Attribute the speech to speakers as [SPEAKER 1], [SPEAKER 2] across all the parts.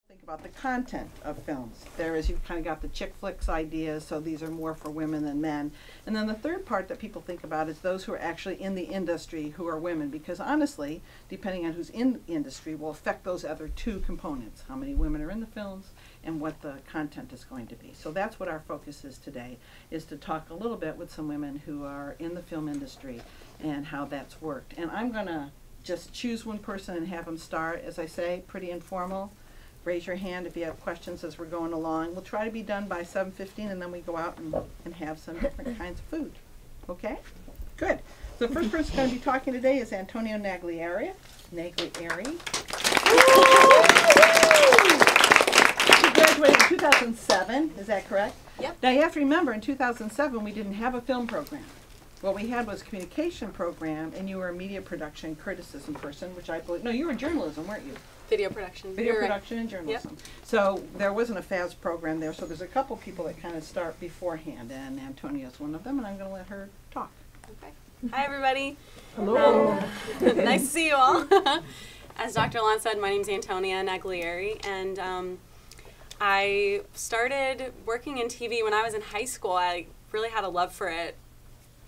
[SPEAKER 1] Think about the content of films. There is, you've kind of got the chick flicks ideas, so these are more for women than men. And then the third part that people think about is those who are actually in the industry who are women, because honestly, depending on who's in the industry will affect those other two components, how many women are in the films and what the content is going to be. So that's what our focus is today, is to talk a little bit with some women who are in the film industry and how that's worked. And I'm gonna just choose one person and have them start, as I say, pretty informal. Raise your hand if you have questions as we're going along. We'll try to be done by 7:15 and then we go out and have some different kinds of food. Okay? Good. So the first person going to be talking today is Antonio Naglieri. She graduated in 2007, is that correct?
[SPEAKER 2] Yep.
[SPEAKER 1] Now you have to remember, in 2007 we didn't have a film program. What we had was a communication program, and you were a media production criticism person, which I believe, no, you were journalism, weren't you?
[SPEAKER 2] Video production.
[SPEAKER 1] Video production and journalism.
[SPEAKER 2] Yep.
[SPEAKER 1] So there wasn't a FAS program there, so there's a couple people that kind of start beforehand, and Antonia's one of them, and I'm going to let her talk.
[SPEAKER 2] Okay. Hi, everybody.
[SPEAKER 1] Hello.
[SPEAKER 2] Nice to see you all. As Dr. Lon said, my name's Antonia Naglieri, and I started working in TV when I was in high school. I really had a love for it,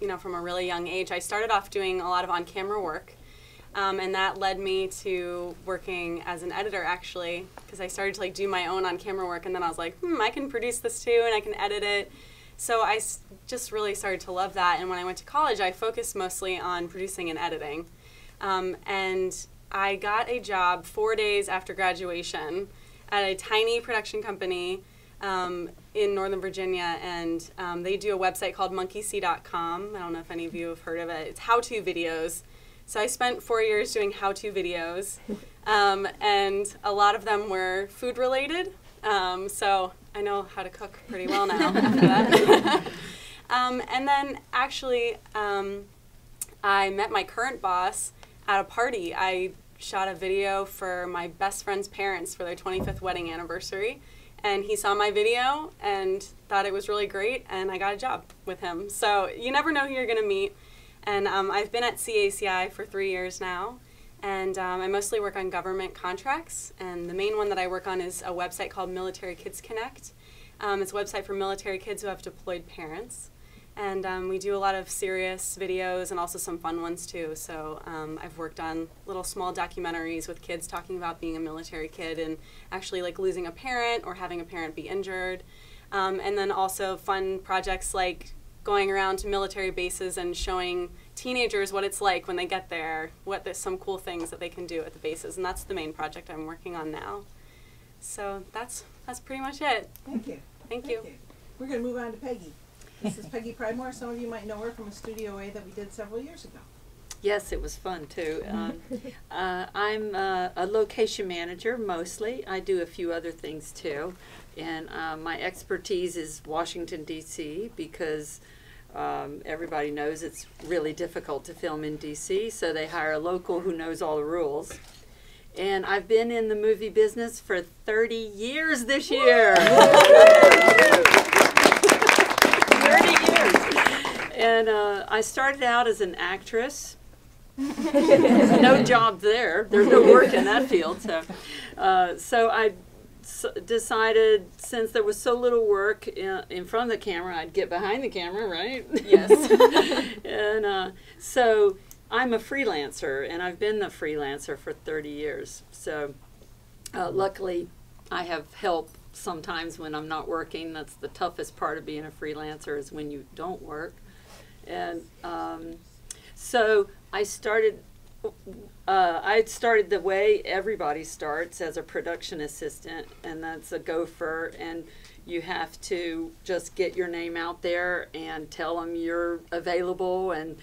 [SPEAKER 2] you know, from a really young age. I started off doing a lot of on-camera work. And that led me to working as an editor, actually, because I started to do my own on-camera work, and then I was like, I can produce this too, and I can edit it. So I just really started to love that, and when I went to college, I focused mostly on producing and editing. And I got a job 4 days after graduation at a tiny production company in Northern Virginia, and they do a website called monkeysee.com. I don't know if any of you have heard of it. It's how-to videos. So I spent 4 years doing how-to videos, and a lot of them were food-related, so I know how to cook pretty well now after that. And then actually, I met my current boss at a party. I shot a video for my best friend's parents for their 25th wedding anniversary, and he saw my video and thought it was really great, and I got a job with him. So you never know who you're going to meet. And I've been at CACI for 3 years now, and I mostly work on government contracts, and the main one that I work on is a website called Military Kids Connect. It's a website for military kids who have deployed parents, and we do a lot of serious videos and also some fun ones too. So I've worked on little small documentaries with kids talking about being a military kid and actually losing a parent or having a parent be injured, and then also fun projects like going around to military bases and showing teenagers what it's like when they get there, there's some cool things that they can do at the bases, and that's the main project I'm working on now. So that's pretty much it.
[SPEAKER 1] Thank you.
[SPEAKER 2] Thank you.
[SPEAKER 1] We're going to move on to Peggy. This is Peggy Pridemore. Some of you might know her from a Studio A that we did several years ago.
[SPEAKER 3] Yes, it was fun too. I'm a location manager mostly. I do a few other things too, and my expertise is Washington, D.C. because everybody knows it's really difficult to film in D.C., so they hire a local who knows all the rules. And I've been in the movie business for 30 years this year. 30 years. And I started out as an actress. No job there. There's no work in that field. So I decided, since there was so little work in front of the camera, I'd get behind the camera, right?
[SPEAKER 2] Yes.
[SPEAKER 3] And so I'm a freelancer, and I've been the freelancer for 30 years. So luckily, I have help sometimes when I'm not working. That's the toughest part of being a freelancer, is when you don't work. And so I started the way everybody starts, as a production assistant, and that's a gopher, and you have to just get your name out there and tell them you're available and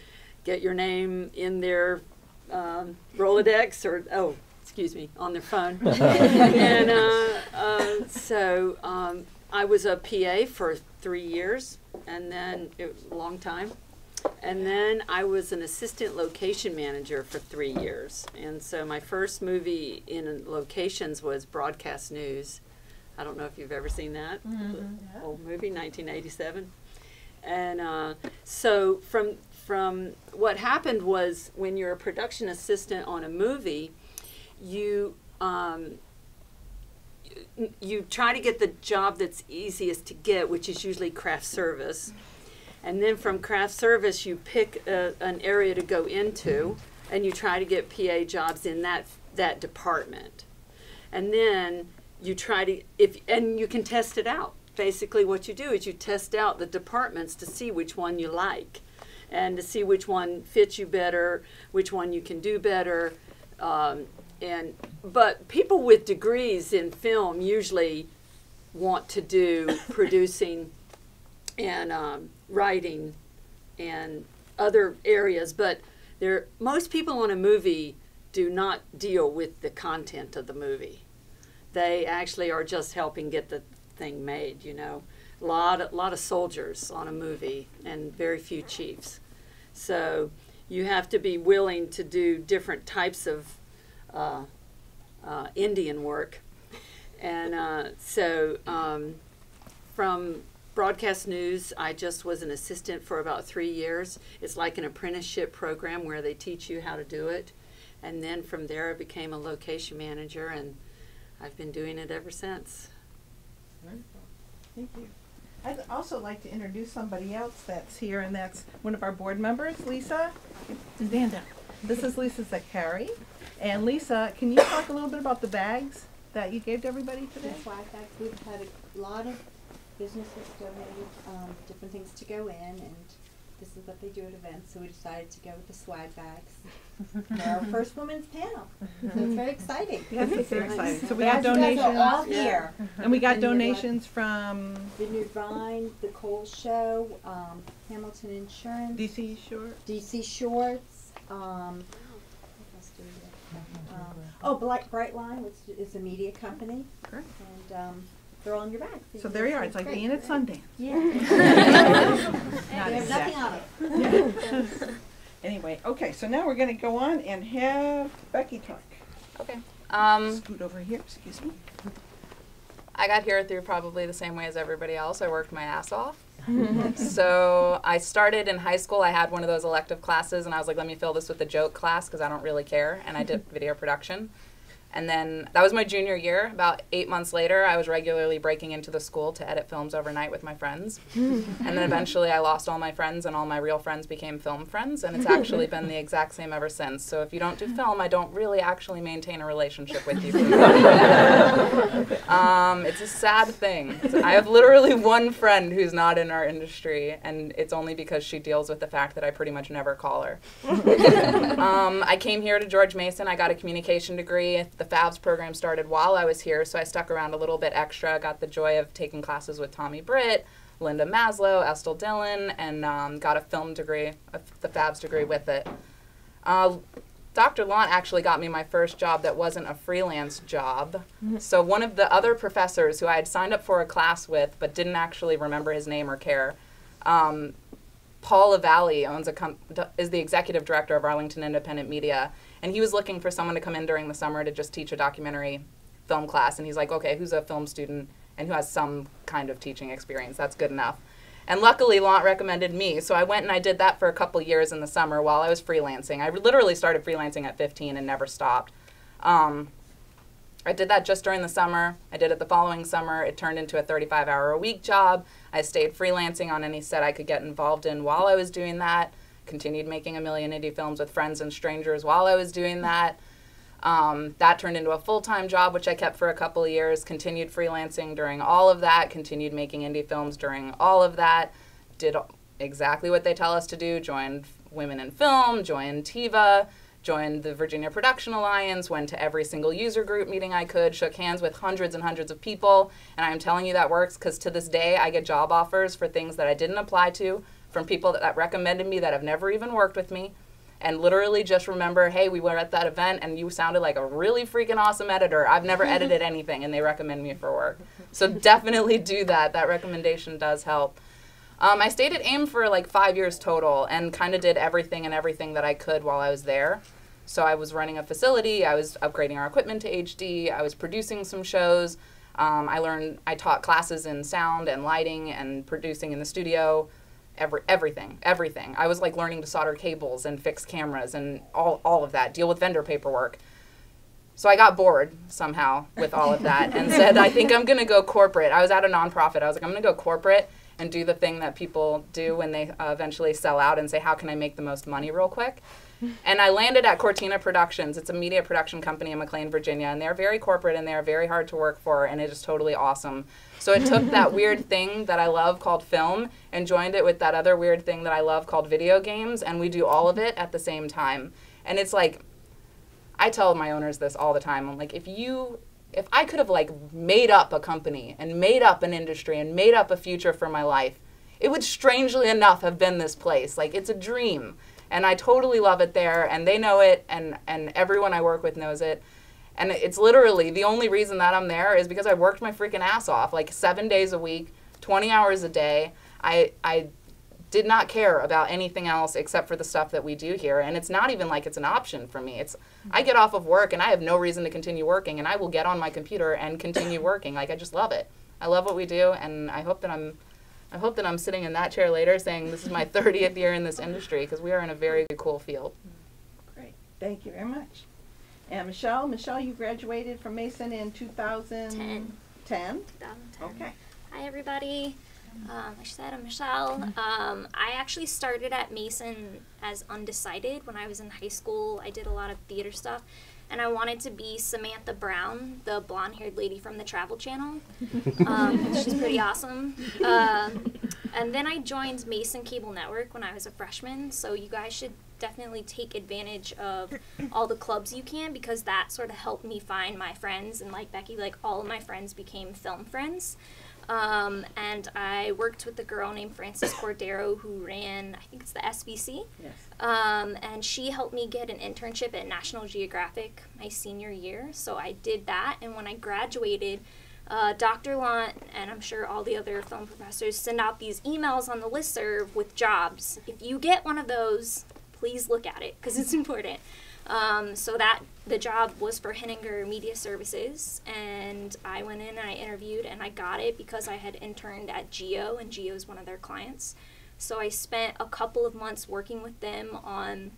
[SPEAKER 3] get your name in their Rolodex, or, on their phone. And so I was a PA for 3 years, and then a long time. And then I was an assistant location manager for 3 years. And so my first movie in locations was Broadcast News. I don't know if you've ever seen that.
[SPEAKER 1] Yeah.
[SPEAKER 3] Old movie, 1987. And so from what happened was, when you're a production assistant on a movie, you you try to get the job that's easiest to get, which is usually craft service. And then from craft service, you pick an area to go into, and you try to get PA jobs in that department. And then you try to, and you can test it out. Basically what you do is you test out the departments to see which one you like and to see which one fits you better, which one you can do better. But people with degrees in film usually want to do producing and writing and other areas, but most people in a movie do not deal with the content of the movie. They actually are just helping get the thing made, you know. A lot of soldiers on a movie and very few chiefs. So you have to be willing to do different types of Indian work. And from broadcast news, I just was an assistant for about 3 years. It's like an apprenticeship program where they teach you how to do it. And then from there I became a location manager, and I've been doing it ever since.
[SPEAKER 1] Wonderful. Thank you. I'd also like to introduce somebody else that's here, and that's one of our board members, Lisa. Stand up. This is Lisa Zakari. And Lisa, can you talk a little bit about the bags that you gave to everybody today?
[SPEAKER 4] The swag bags, we've had a lot of businesses donate different things to go in, and this is what they do at events, so we decided to go with the swag bags. They're our first women's panel, so it's very exciting.
[SPEAKER 1] Yes, it's very exciting. So we
[SPEAKER 4] Glad
[SPEAKER 1] got
[SPEAKER 4] you guys are
[SPEAKER 1] donations.
[SPEAKER 4] all here.
[SPEAKER 1] And we got
[SPEAKER 4] And you're
[SPEAKER 1] donations from
[SPEAKER 4] Vineyard Vine, The Cole Show, Hamilton Insurance,
[SPEAKER 1] DC Short.
[SPEAKER 4] DC Shorts, what else do we have? Brightline, which is a media company,
[SPEAKER 1] Great.
[SPEAKER 4] and they're all in your bags.
[SPEAKER 1] So there you are. It's like being at Sundance.
[SPEAKER 4] Yeah.
[SPEAKER 1] Not
[SPEAKER 4] They have nothing
[SPEAKER 1] exactly.
[SPEAKER 4] on it.
[SPEAKER 1] Anyway, okay, so now we're going to go on and have Becky talk.
[SPEAKER 5] Okay.
[SPEAKER 1] Scoot over here, excuse me.
[SPEAKER 5] I got here through probably the same way as everybody else. I worked my ass off. So I started in high school. I had one of those elective classes, and I was like, let me fill this with a joke class because I don't really care. And I did video production. And then that was my junior year. About 8 months later, I was regularly breaking into the school to edit films overnight with my friends. And then eventually I lost all my friends, and all my real friends became film friends, and it's actually been the exact same ever since. So if you don't do film, I don't really actually maintain a relationship with you. It's a sad thing. I have literally one friend who's not in our industry, and it's only because she deals with the fact that I pretty much never call her. I came here to George Mason. I got a communication degree. The FABS program started while I was here, so I stuck around a little bit extra. Got the joy of taking classes with Tommy Britt, Linda Maslow, Estelle Dillon, and got a film degree, the FABS degree with it. Dr. Lant actually got me my first job that wasn't a freelance job. So one of the other professors who I had signed up for a class with but didn't actually remember his name or care, Paul Lavallee is the executive director of Arlington Independent Media, and he was looking for someone to come in during the summer to just teach a documentary film class, and he's like, okay, who's a film student and who has some kind of teaching experience? That's good enough. And luckily, Lant recommended me, so I went and I did that for a couple years in the summer while I was freelancing. I literally started freelancing at 15 and never stopped. I did that just during the summer. I did it the following summer. It turned into a 35-hour-a-week job. I stayed freelancing on any set I could get involved in while I was doing that. Continued making a million indie films with friends and strangers while I was doing that. That turned into a full-time job, which I kept for a couple of years. Continued freelancing during all of that. Continued making indie films during all of that. Did exactly what they tell us to do. Joined Women in Film, joined TIVA, joined the Virginia Production Alliance, went to every single user group meeting I could, shook hands with hundreds and hundreds of people, and I'm telling you that works because to this day I get job offers for things that I didn't apply to from people that recommended me that have never even worked with me, and literally just remember, hey, we were at that event and you sounded like a really freaking awesome editor. I've never edited anything, and they recommend me for work. So definitely do that. That recommendation does help. I stayed at AIM for like 5 years total and kind of did everything that I could while I was there. So I was running a facility, I was upgrading our equipment to HD, I was producing some shows, I taught classes in sound and lighting and producing in the studio, everything. I was like learning to solder cables and fix cameras and all of that, deal with vendor paperwork. So I got bored somehow with all of that and said, I think I'm going to go corporate. I was at a nonprofit. I was like, I'm going to go corporate and do the thing that people do when they eventually sell out and say, how can I make the most money real quick? And I landed at Cortina Productions. It's a media production company in McLean, Virginia, and they're very corporate and they're very hard to work for, and it is totally awesome. So it took that weird thing that I love called film and joined it with that other weird thing that I love called video games, and we do all of it at the same time. And it's like, I tell my owners this all the time. I'm like, if I could have like made up a company and made up an industry and made up a future for my life, it would strangely enough have been this place. Like, it's a dream. And I totally love it there, and they know it, and everyone I work with knows it. And it's literally, the only reason that I'm there is because I worked my freaking ass off, like 7 days a week, 20 hours a day. I did not care about anything else except for the stuff that we do here. And it's not even like it's an option for me. I get off of work and I have no reason to continue working, and I will get on my computer and continue working. Like, I just love it. I love what we do, and I hope that I'm sitting in that chair later saying this is my 30th year in this industry, because we are in a very cool field.
[SPEAKER 1] Great. Thank you very much. And Michelle, you graduated from Mason in 2010? 2010. Okay.
[SPEAKER 6] Hi, everybody. Like she said, I'm Michelle. I actually started at Mason as undecided when I was in high school. I did a lot of theater stuff, and I wanted to be Samantha Brown, the blonde-haired lady from the Travel Channel. She's pretty awesome. And then I joined Mason Cable Network when I was a freshman, so you guys should definitely take advantage of all the clubs you can, because that sort of helped me find my friends, and like Becky, like all of my friends became film friends. And I worked with a girl named Frances Cordero who ran, I think it's the SBC.
[SPEAKER 1] Yes.
[SPEAKER 6] And she helped me get an internship at National Geographic my senior year. So I did that, and when I graduated, Dr. Lunt, and I'm sure all the other film professors, send out these emails on the listserv with jobs. If you get one of those, please look at it, because it's important. So that the job was for Henninger Media Services, and I went in and I interviewed, and I got it because I had interned at Geo, and Geo is one of their clients. So I spent a couple of months working with them on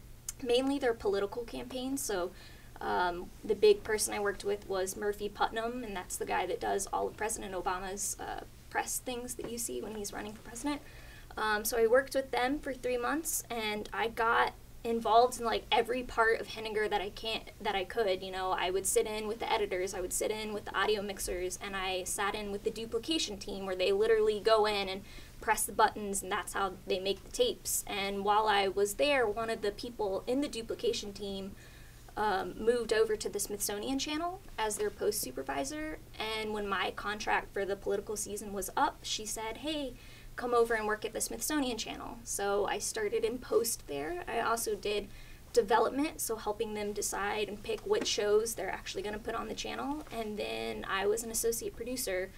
[SPEAKER 6] mainly their political campaigns. So the big person I worked with was Murphy Putnam, and that's the guy that does all of President Obama's press things that you see when he's running for president. So I worked with them for 3 months, and I got involved in like every part of Henninger that I could. You know, I would sit in with the editors, I would sit in with the audio mixers, and I sat in with the duplication team, where they literally go in and press the buttons, and that's how they make the tapes. And while I was there, one of the people in the duplication team moved over to the Smithsonian Channel as their post supervisor, and when my contract for the political season was up, she said, hey, come over and work at the Smithsonian Channel. So I started in post there. I also did development, so helping them decide and pick which shows they're actually going to put on the channel. And then I was an associate producer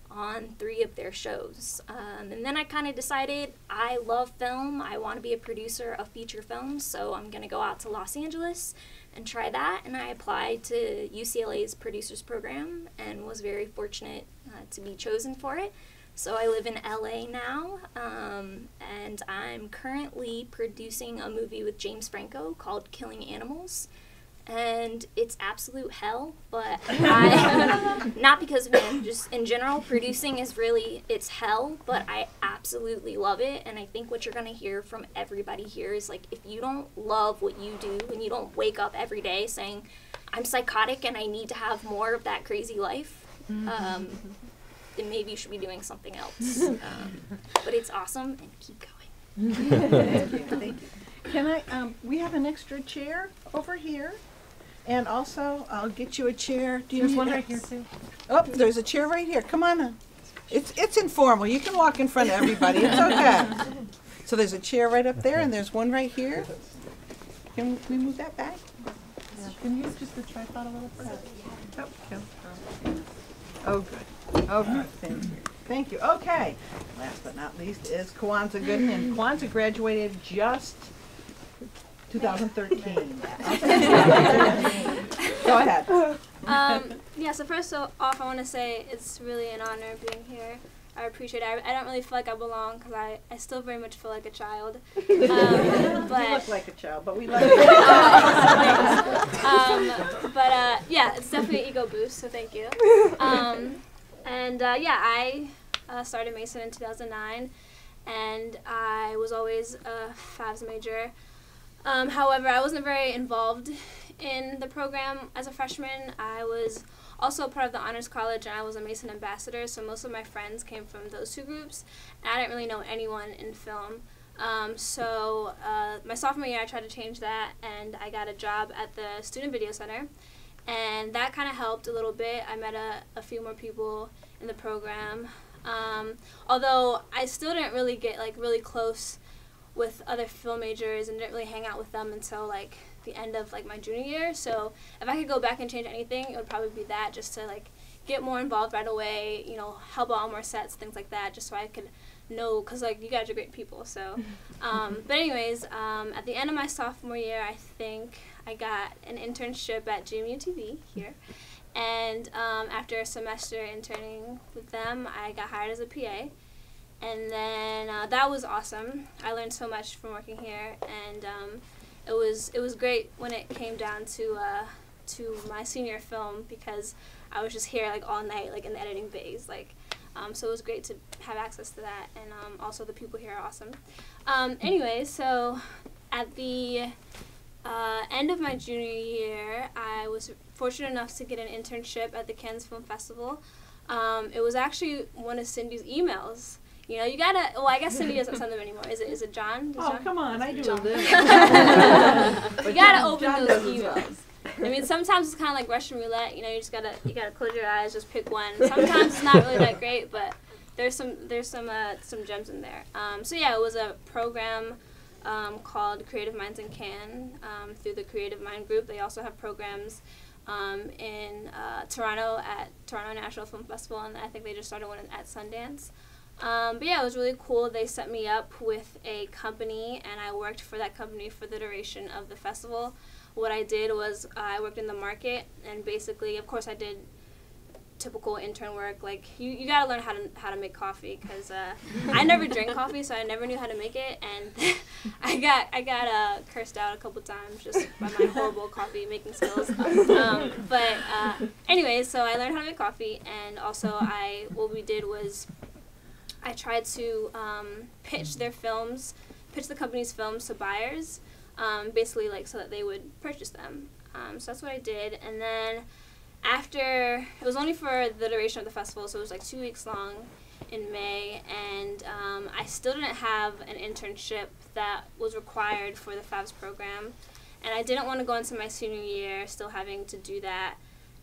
[SPEAKER 6] on 3 of their shows. And then I kind of decided I love film. I want to be a producer of feature films, so I'm going to go out to Los Angeles and try that. And I applied to UCLA's producers program and was very fortunate to be chosen for it. So I live in LA now, and I'm currently producing a movie with James Franco called Killing Animals. And it's absolute hell, but not because of him, just in general, producing is really, it's hell, but I absolutely love it. And I think what you're going to hear from everybody here is, like, if you don't love what you do and you don't wake up every day saying, I'm psychotic and I need to have more of that crazy life, then maybe you should be doing something else. But it's awesome, and keep going.
[SPEAKER 1] Thank you. Thank you. Can I, we have an extra chair over here. And also, I'll get you a chair. Do you
[SPEAKER 7] There's
[SPEAKER 1] need
[SPEAKER 7] one
[SPEAKER 1] it?
[SPEAKER 7] right here too.
[SPEAKER 1] Oh, there's a chair right here. Come on in. It's informal. You can walk in front of everybody. It's okay. So there's a chair right up there, and there's one right here. Can we move that back?
[SPEAKER 7] Yeah. Can you use just the tripod a little further?
[SPEAKER 1] Oh, okay. Oh, good. Oh, good. Thank you. Thank you. Okay. Last but not least is Kwanzaa Gooden, and Kwanzaa graduated just 2013. Go ahead.
[SPEAKER 8] Yeah, so first off, I want to say it's really an honor being here. I appreciate it. I don't really feel like I belong because I still very much feel like a child.
[SPEAKER 1] You
[SPEAKER 8] But
[SPEAKER 1] look like a child, but we love you.
[SPEAKER 8] yeah, it's definitely an ego boost, so thank you. I started Mason in 2009, and I was always a FAVS major. However, I wasn't very involved in the program as a freshman. I was also a part of the Honors College, and I was a Mason ambassador, so most of my friends came from those two groups, and I didn't really know anyone in film. My sophomore year, I tried to change that, and I got a job at the Student Video Center, and that kind of helped a little bit. I met a few more people in the program, although I still didn't really get really close with other film majors and didn't really hang out with them until the end of my junior year. So if I could go back and change anything, it would probably be that, just to get more involved right away, help out on more sets, things like that, just so I could know, because you guys are great people. So but anyways, at the end of my sophomore year, I think I got an internship at GMU TV here, and after a semester interning with them, I got hired as a PA. And then that was awesome. I learned so much from working here, and it was great when it came down to my senior film, because I was just here all night in the editing bays, so it was great to have access to that, and also the people here are awesome. Anyway, so at the end of my junior year, I was fortunate enough to get an internship at the Cannes Film Festival. It was actually one of Cindy's emails. You gotta, well, I guess Cindy doesn't send them anymore. Is it John? John?
[SPEAKER 1] Come on, I do a little.
[SPEAKER 8] You gotta open
[SPEAKER 1] John
[SPEAKER 8] those
[SPEAKER 1] does as well.
[SPEAKER 8] emails. I mean, sometimes it's kind of like Russian roulette. You just gotta close your eyes, just pick one. Sometimes it's not really that great, but there's some gems in there. It was a program called Creative Minds in Cannes through the Creative Mind Group. They also have programs in Toronto at Toronto National Film Festival, and I think they just started one at Sundance. It was really cool. They set me up with a company, and I worked for that company for the duration of the festival. What I did was I worked in the market, and basically, of course, I did typical intern work. You gotta learn how to make coffee, because I never drank coffee, so I never knew how to make it, and I got cursed out a couple times just by my horrible coffee making skills. Anyway, so I learned how to make coffee, and also what we did was I tried to pitch the company's films to buyers, basically so that they would purchase them. So that's what I did, and then after, it was only for the duration of the festival, so it was 2 weeks long in May, and I still didn't have an internship that was required for the FAVS program, and I didn't want to go into my senior year still having to do that,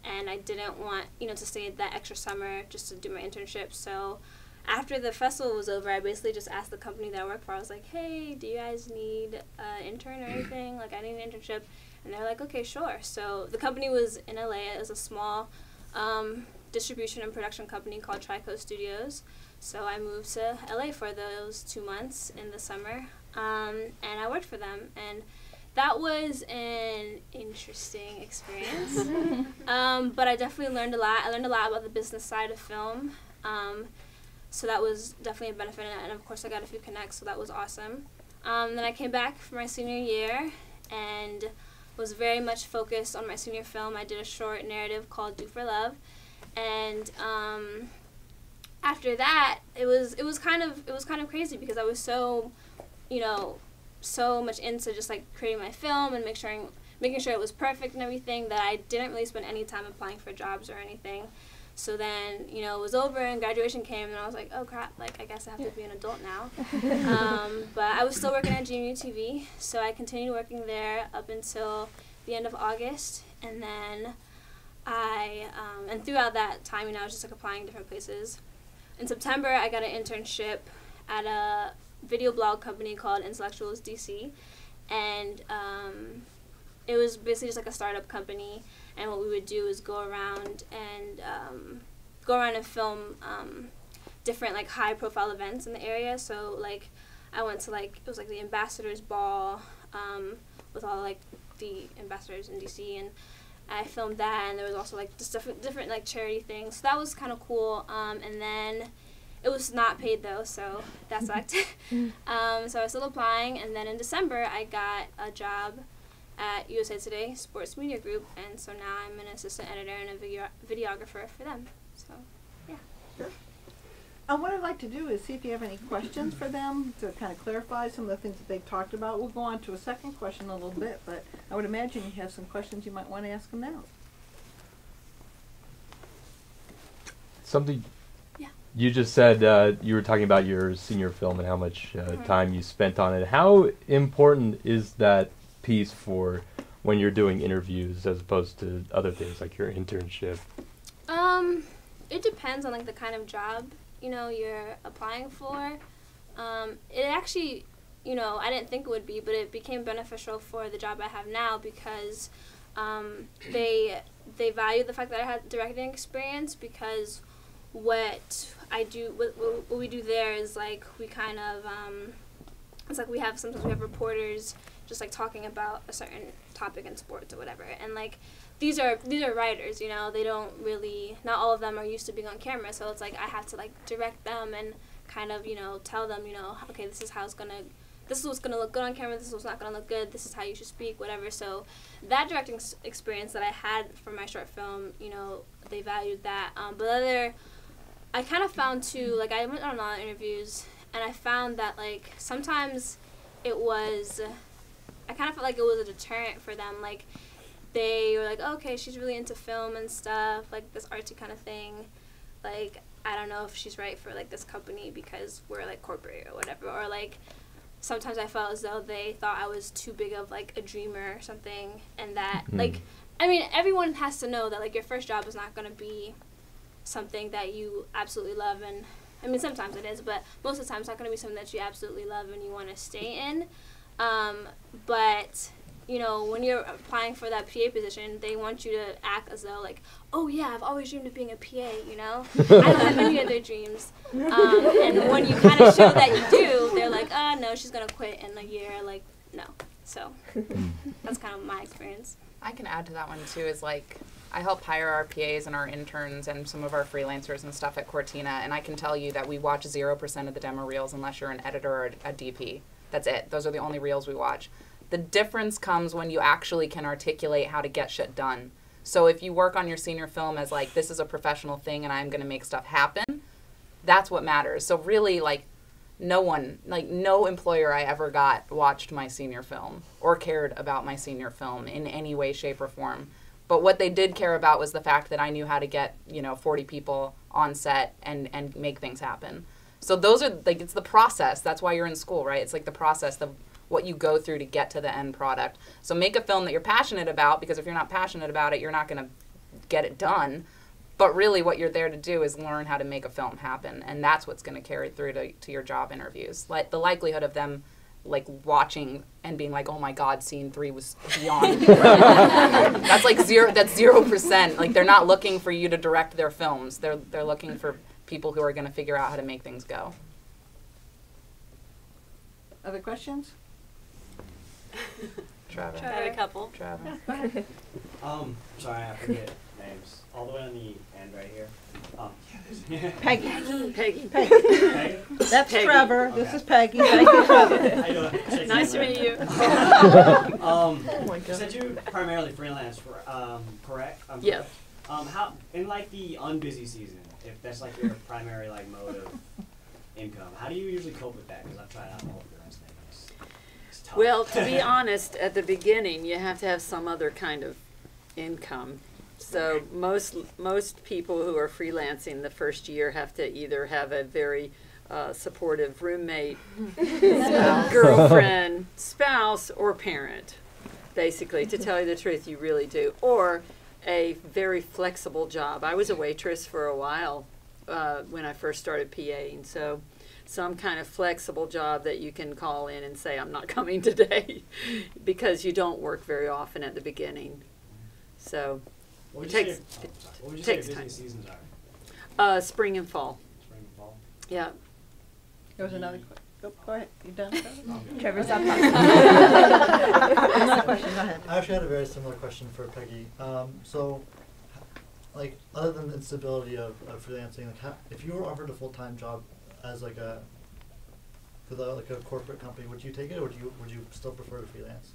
[SPEAKER 8] and I didn't want to stay that extra summer just to do my internship. So after the festival was over, I basically just asked the company that I worked for, I was like, hey, do you guys need an intern or anything? I need an internship. And they're like, okay, sure. So the company was in LA. It was a small distribution and production company called Trico Studios. So I moved to LA for those 2 months in the summer, and I worked for them. And that was an interesting experience. But I definitely learned a lot. I learned a lot about the business side of film. So that was definitely a benefit, and of course I got a few connects, so that was awesome. Then I came back for my senior year and was very much focused on my senior film. I did a short narrative called Do for Love, and after that it was kind of crazy, because I was so much into just creating my film and making sure it was perfect and everything, that I didn't really spend any time applying for jobs or anything. So then, it was over and graduation came, and I was like, oh crap, I guess I have to be an adult now. But I was still working at GMU TV, so I continued working there up until the end of August, and then and throughout that time, I was just applying different places. In September, I got an internship at a video blog company called Intellectuals DC, and it was basically just a startup company. And what we would do is go around and film different high-profile events in the area. So I went to it was the Ambassadors Ball with all the ambassadors in DC, and I filmed that. And there was also just different charity things. So that was kind of cool. And then It was not paid though, so that sucked. So I was still applying, and then in December I got a job at USA Today Sports Media Group, and so now I'm an assistant editor and a videographer for them. So, yeah.
[SPEAKER 1] What I'd like to do is see if you have any questions for them to kind of clarify some of the things that they've talked about. We'll go on to a second question in a little bit, but I would imagine you have some questions you might want to ask them now.
[SPEAKER 9] Something
[SPEAKER 8] Yeah.
[SPEAKER 9] you just said, you were talking about your senior film and how much time you spent on it. How important is that piece for when you're doing interviews as opposed to other things like your internship?
[SPEAKER 8] It depends on like the kind of job, you know, you're applying for. It actually, you know, I didn't think it would be, but it became beneficial for the job I have now because they value the fact that I had directing experience, because what I do, what we do there is like we kind of, it's like sometimes we have reporters just like talking about a certain topic in sports or whatever, and like these are writers, you know, they don't really, not all of them are used to being on camera, so it's like I have to like direct them and kind of, you know, tell them, you know, okay, this is what's gonna look good on camera, this is what's not gonna look good, this is how you should speak, whatever. So that directing experience that I had for my short film, you know, they valued that. But I kind of found too, like I went on a lot of interviews, and I found that like sometimes I kind of felt like it was a deterrent for them. Like they were like, oh, okay, she's really into film and stuff, like this artsy kind of thing. Like, I don't know if she's right for like this company because we're like corporate or whatever. Or like sometimes I felt as though they thought I was too big of like a dreamer or something, and that like, I mean, everyone has to know that like your first job is not going to be something that you absolutely love, and I mean sometimes it is, but most of the time it's not going to be something that you absolutely love and you want to stay in. But you know, when you're applying for that PA position, they want you to act as though like, oh yeah, I've always dreamed of being a PA, you know? I don't have any other dreams. And when you kind of show that you do, they're like, oh no, she's going to quit in a year. Like, no. So that's kind of my experience.
[SPEAKER 5] I can add to that one too, is like, I help hire our PAs and our interns and some of our freelancers and stuff at Cortina, and I can tell you that we watch 0% of the demo reels unless you're an editor or a DP. That's it. Those are the only reels we watch. The difference comes when you actually can articulate how to get shit done. So if you work on your senior film as like, this is a professional thing and I'm going to make stuff happen, that's what matters. So really, like, no employer I ever got watched my senior film or cared about my senior film in any way, shape, or form. But what they did care about was the fact that I knew how to get, 40 people on set and make things happen. So those are, like, it's the process. That's why you're in school, right? It's like the process, what you go through to get to the end product. So make a film that you're passionate about, because if you're not passionate about it, you're not going to get it done. But really what you're there to do is learn how to make a film happen, and that's what's going to carry through to your job interviews. Like the likelihood of them like watching and being like, oh my God, scene 3 was beyond. That's like 0%. Like they're not looking for you to direct their films. They're looking for people who are going to figure out how to make things go.
[SPEAKER 1] Other questions?
[SPEAKER 5] Trevor.
[SPEAKER 2] I had a couple.
[SPEAKER 5] Trevor.
[SPEAKER 10] Sorry, I forget names. All the way on the end right here.
[SPEAKER 1] Peggy.
[SPEAKER 3] Peggy.
[SPEAKER 10] Peggy?
[SPEAKER 1] That's
[SPEAKER 3] Peggy.
[SPEAKER 1] Trevor.
[SPEAKER 10] Okay.
[SPEAKER 1] This is Peggy. Thank you, Trevor.
[SPEAKER 10] How you doing?
[SPEAKER 3] Nice to meet you.
[SPEAKER 10] You said you primarily freelance, correct?
[SPEAKER 3] Yeah.
[SPEAKER 10] How in like the unbusy season, if that's like your primary like mode of income, how do you usually cope with that? Because I've tried out all freelance things. It's tough.
[SPEAKER 3] Well, to be honest, at the beginning, you have to have some other kind of income. So most people who are freelancing the first year have to either have a very supportive roommate, girlfriend, spouse, or parent. Basically, to tell you the truth, you really do. Or a very flexible job. I was a waitress for a while when I first started PAing, so some kind of flexible job that you can call in and say, I'm not coming today, because you don't work very often at the beginning. So
[SPEAKER 10] What would
[SPEAKER 3] it
[SPEAKER 10] you
[SPEAKER 3] takes,
[SPEAKER 10] say, what would you
[SPEAKER 3] takes
[SPEAKER 10] say
[SPEAKER 3] time.
[SPEAKER 10] busy seasons are?
[SPEAKER 3] Spring and fall.
[SPEAKER 10] Spring and fall?
[SPEAKER 3] Yeah.
[SPEAKER 1] There was another question. Go ahead. You done?
[SPEAKER 7] Trevor's up.
[SPEAKER 1] Another question. Go ahead.
[SPEAKER 11] I actually had a very similar question for Peggy. So, like, other than the instability of freelancing, like, if you were offered a full-time job as like a like a corporate company, would you take it, or would you still prefer to freelance?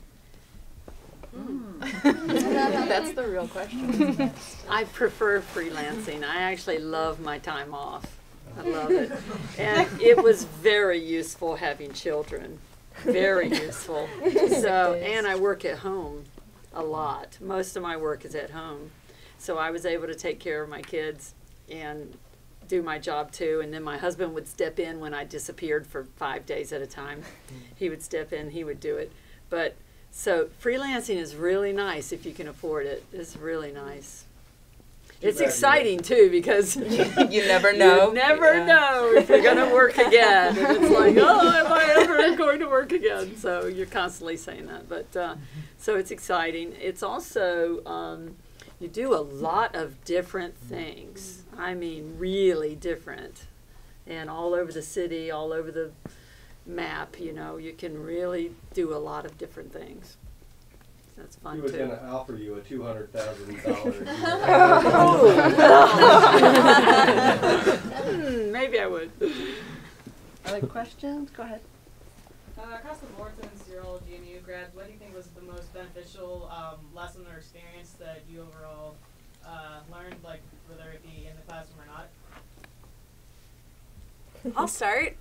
[SPEAKER 5] That's the real question.
[SPEAKER 3] I prefer freelancing. I actually love my time off. I love it. And it was very useful having children. Very useful. So, and I work at home a lot. Most of my work is at home. So I was able to take care of my kids and do my job too. And then my husband would step in when I disappeared for 5 days at a time. He would step in, he would do it. But so freelancing is really nice if you can afford it. It's really nice. It's exciting too, because
[SPEAKER 5] you never know.
[SPEAKER 3] You never know if you're going to work again. And it's like, oh, am I ever going to work again? So you're constantly saying that. But so it's exciting. It's also, you do a lot of different things. I mean, really different. And all over the city, all over the map, you know, you can really do a lot of different things. That's fun
[SPEAKER 12] He was
[SPEAKER 3] too.
[SPEAKER 12] going to offer you a $200,000.
[SPEAKER 3] Maybe I would.
[SPEAKER 1] Other questions? Go ahead.
[SPEAKER 13] Across the board, since you're all GMU grads, what do you think was the most beneficial lesson or experience that you overall learned, like whether it be in the classroom or not?
[SPEAKER 2] I'll start.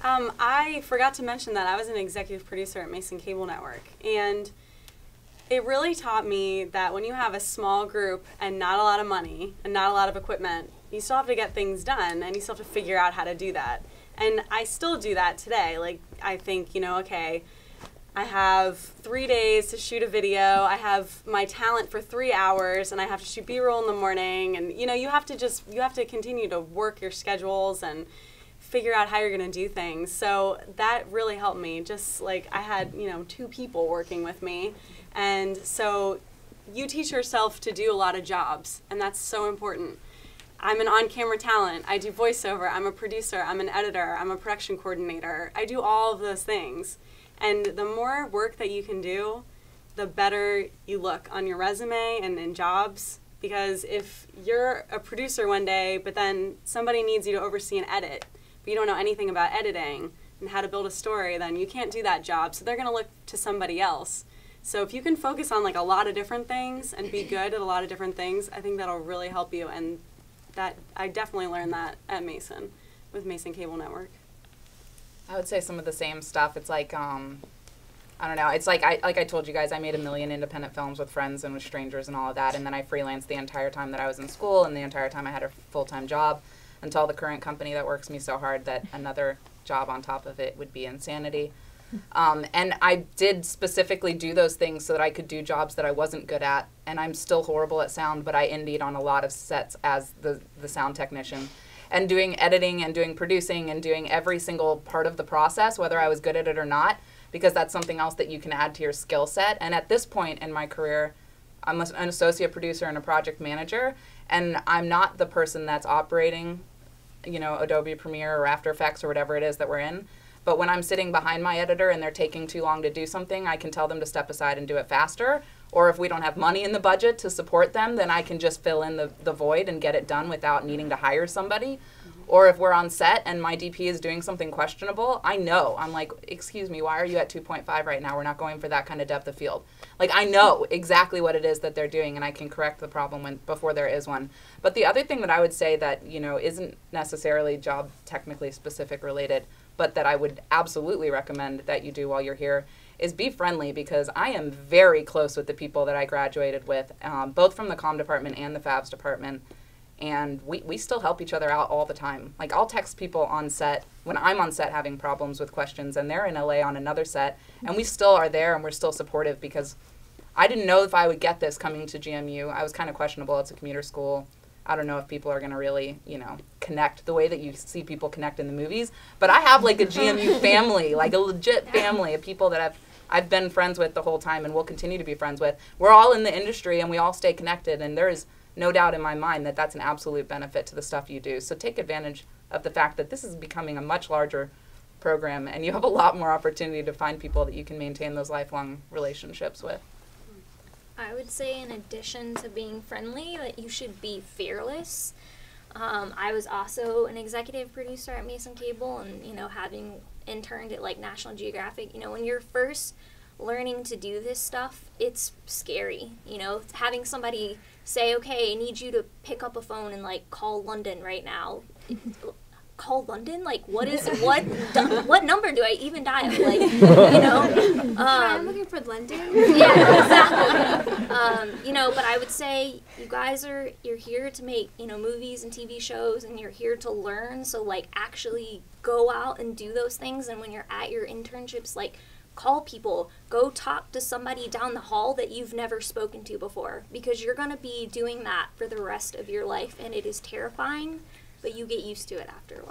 [SPEAKER 2] I forgot to mention that I was an executive producer at Mason Cable Network, and it really taught me that when you have a small group and not a lot of money and not a lot of equipment, you still have to get things done, and you still have to figure out how to do that. And I still do that today. Like, I think, you know, okay, I have 3 days to shoot a video, I have my talent for 3 hours, and I have to shoot B-roll in the morning, and, you know, you have to continue to work your schedules and figure out how you're going to do things. So that really helped me. Just like I had, you know, 2 people working with me. And so you teach yourself to do a lot of jobs, and that's so important. I'm an on-camera talent. I do voiceover. I'm a producer. I'm an editor. I'm a production coordinator. I do all of those things. And the more work that you can do, the better you look on your resume and in jobs. Because if you're a producer one day, but then somebody needs you to oversee an edit, but you don't know anything about editing and how to build a story, then you can't do that job. So they're going to look to somebody else. So if you can focus on like a lot of different things and be good at a lot of different things, I think that'll really help you. And that I definitely learned that at Mason, with Mason Cable Network.
[SPEAKER 5] I would say some of the same stuff. It's like, I don't know. It's like I told you guys, I made 1 million independent films with friends and with strangers and all of that. And then I freelanced the entire time that I was in school and the entire time I had a full-time job, until the current company that works me so hard that another job on top of it would be insanity. And I did specifically do those things so that I could do jobs that I wasn't good at. And I'm still horrible at sound, but I indied on a lot of sets as the sound technician. And doing editing and doing producing and doing every single part of the process, whether I was good at it or not, because that's something else that you can add to your skill set. And at this point in my career, I'm an associate producer and a project manager, and I'm not the person that's operating, you know, Adobe Premiere or After Effects or whatever it is that we're in. But when I'm sitting behind my editor and they're taking too long to do something, I can tell them to step aside and do it faster. Or if we don't have money in the budget to support them, then I can just fill in the void and get it done without needing to hire somebody. Or if we're on set and my DP is doing something questionable, I know. I'm like, excuse me, why are you at 2.5 right now? We're not going for that kind of depth of field. Like, I know exactly what it is that they're doing, and I can correct the problem before there is one. But the other thing that I would say that, you know, isn't necessarily job technically specific related, but that I would absolutely recommend that you do while you're here, is be friendly, because I am very close with the people that I graduated with, both from the comm department and the FABS department. And we still help each other out all the time. Like, I'll text people on set when I'm on set having problems with questions, and they're in LA on another set, and we still are there and we're still supportive, because I didn't know if I would get this coming to GMU. I was kind of questionable. It's a commuter school. I don't know if people are going to really, you know, connect the way that you see people connect in the movies. But I have like a GMU family, like a legit family of people that I've been friends with the whole time and will continue to be friends with. We're all in the industry and we all stay connected, and there is no doubt in my mind that that's an absolute benefit to the stuff you do. So take advantage of the fact that this is becoming a much larger program, and you have a lot more opportunity to find people that you can maintain those lifelong relationships with.
[SPEAKER 6] I would say in addition to being friendly, that you should be fearless. I was also an executive producer at Mason Cable, and, you know, having interned at like National Geographic, you know, when you're first learning to do this stuff, it's scary, you know, having somebody say, okay, I need you to pick up a phone and like call London right now. Call London? Like, what number do I even dial? Like, you know?
[SPEAKER 8] I'm looking for London.
[SPEAKER 6] Yeah, exactly. You know, but I would say you guys you're here to make, you know, movies and TV shows, and you're here to learn. So, like, actually go out and do those things. And when you're at your internships, like, call people. Go talk to somebody down the hall that you've never spoken to before, because you're going to be doing that for the rest of your life, and it is terrifying. But you get used to it after a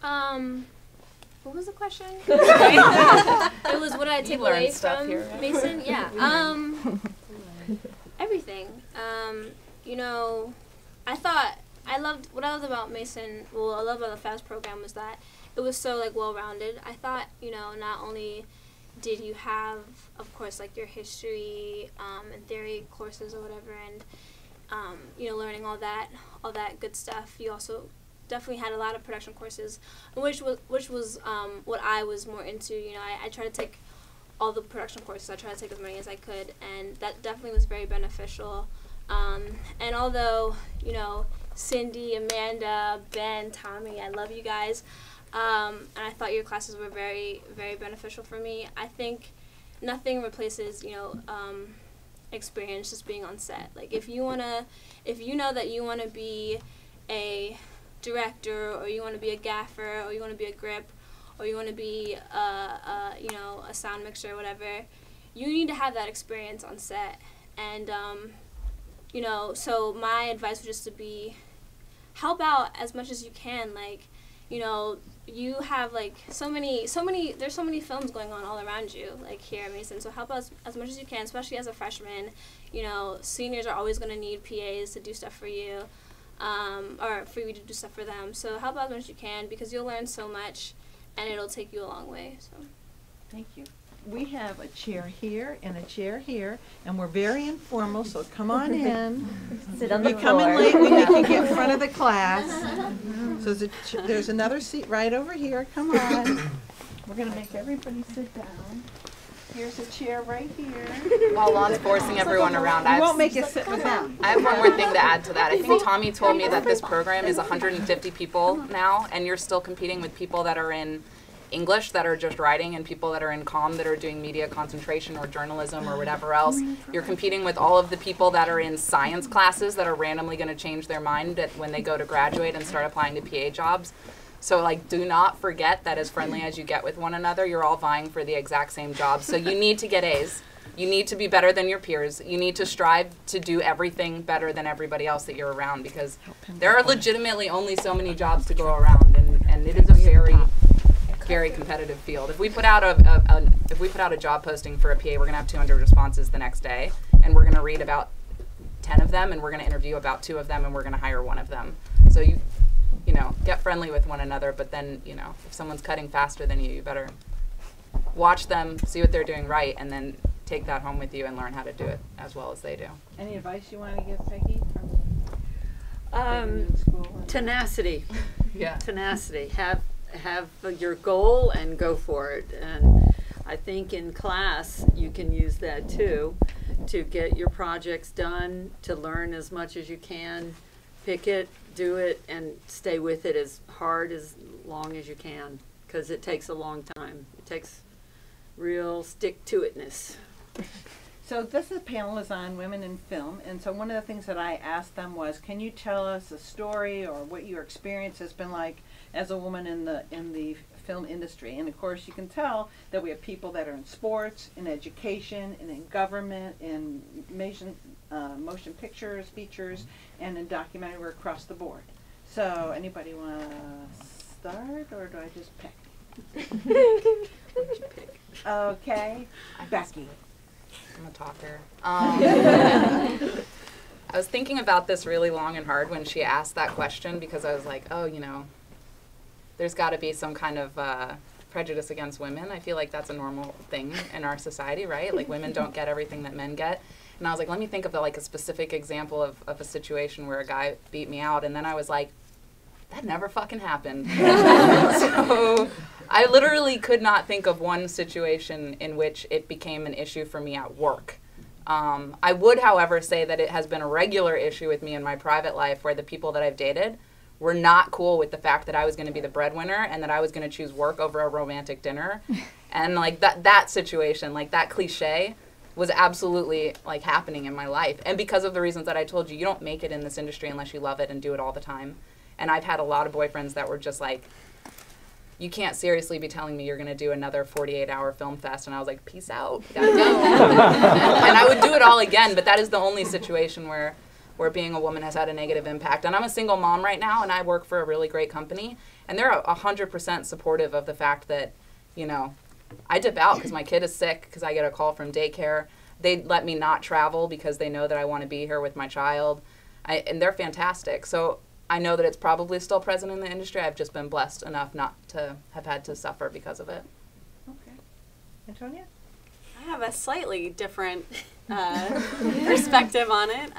[SPEAKER 6] while.
[SPEAKER 8] What was the question? It was what did I take
[SPEAKER 5] learned
[SPEAKER 8] away
[SPEAKER 5] stuff
[SPEAKER 8] from
[SPEAKER 5] here, right?
[SPEAKER 8] Mason? Yeah. Everything. You know, what I loved about Mason, well, I loved about the FAST program was that it was so like well-rounded. I thought, you know, not only did you have, of course, like your history and theory courses or whatever, and you know, learning all that good stuff. You also definitely had a lot of production courses, which was what I was more into. You know, I tried to take all the production courses. I tried to take as many as I could, and that definitely was very beneficial. And although, you know, Cindy, Amanda, Ben, Tommy, I love you guys, and I thought your classes were very, very beneficial for me. I think nothing replaces, you know, experience just being on set. Like, if you know that you want to be a director, or you want to be a gaffer, or you want to be a grip, or you want to be you know, a sound mixer or whatever, you need to have that experience on set. And you know, so my advice was just to be help out as much as you can. Like, you know, you have like there's so many films going on all around you, like here at Mason, so help us as much as you can, especially as a freshman. You know, seniors are always going to need PAs to do stuff for you, or for you to do stuff for them, so help out as much as you can, because you'll learn so much, and it'll take you a long way. So
[SPEAKER 1] Thank you. We have a chair here and a chair here, and we're very informal, so come on in.
[SPEAKER 14] Sit on the
[SPEAKER 1] You come in
[SPEAKER 14] floor.
[SPEAKER 1] late, we make you get front of the class. So there's another seat right over here. Come on. We're going to make everybody sit down. Here's a chair right here.
[SPEAKER 5] While Lon's forcing everyone around,
[SPEAKER 1] We won't make you sit with them.
[SPEAKER 5] I have one more thing to add to that. I think Tommy told me that this program is 150 people now, and you're still competing with people that are in English that are just writing, and people that are in comm that are doing media concentration or journalism or whatever else. You're competing with all of the people that are in science classes that are randomly going to change their mind when they go to graduate and start applying to PA jobs. So, like, do not forget that as friendly as you get with one another, you're all vying for the exact same job. So you need to get A's. You need to be better than your peers. You need to strive to do everything better than everybody else that you're around, because there are legitimately only so many jobs to go around, and it is a very competitive field. If we put out a job posting for a PA, we're gonna have 200 responses the next day, and we're gonna read about 10 of them, and we're gonna interview about 2 of them, and we're gonna hire 1 of them. So you know, get friendly with one another, but then, you know, if someone's cutting faster than you, you better watch them, see what they're doing right, and then take that home with you and learn how to do it as well as they do.
[SPEAKER 1] Any advice you want to give, Peggy?
[SPEAKER 3] Tenacity.
[SPEAKER 5] Yeah.
[SPEAKER 3] Tenacity. Have your goal and go for it. And I think in class you can use that too, to get your projects done, to learn as much as you can, pick it, do it, and stay with it as long as you can, because it takes a long time. It takes real stick-to-itness.
[SPEAKER 1] So this panel is on women in film, and so one of the things that I asked them was, can you tell us a story or what your experience has been like as a woman in the film industry? And of course you can tell that we have people that are in sports, in education, and in government, in motion pictures, features, and in documentary. We're across the board. So anybody want to start, or do I just pick? Okay, Becky.
[SPEAKER 5] I'm a talker. I was thinking about this really long and hard when she asked that question, because I was like, oh, you know, there's got to be some kind of prejudice against women. I feel like that's a normal thing in our society, right? Like women don't get everything that men get. And I was like, let me think of like a specific example of a situation where a guy beat me out. And then I was like, that never fucking happened. So I literally could not think of one situation in which it became an issue for me at work. I would, however, say that it has been a regular issue with me in my private life where the people that I've dated were not cool with the fact that I was going to be the breadwinner and that I was going to choose work over a romantic dinner. And like that situation, like that cliche was absolutely like happening in my life. And because of the reasons that I told you, you don't make it in this industry unless you love it and do it all the time. And I've had a lot of boyfriends that were just like, you can't seriously be telling me you're going to do another 48-hour film fest. And I was like, peace out. Gotta go. And I would do it all again, but that is the only situation where being a woman has had a negative impact. And I'm a single mom right now, and I work for a really great company. And they're 100% supportive of the fact that, you know, I dip out because my kid is sick, because I get a call from daycare. They let me not travel because they know that I want to be here with my child. And they're fantastic. So I know that it's probably still present in the industry. I've just been blessed enough not to have had to suffer because of it.
[SPEAKER 4] Okay. Antonia?
[SPEAKER 2] I have a slightly different perspective on it.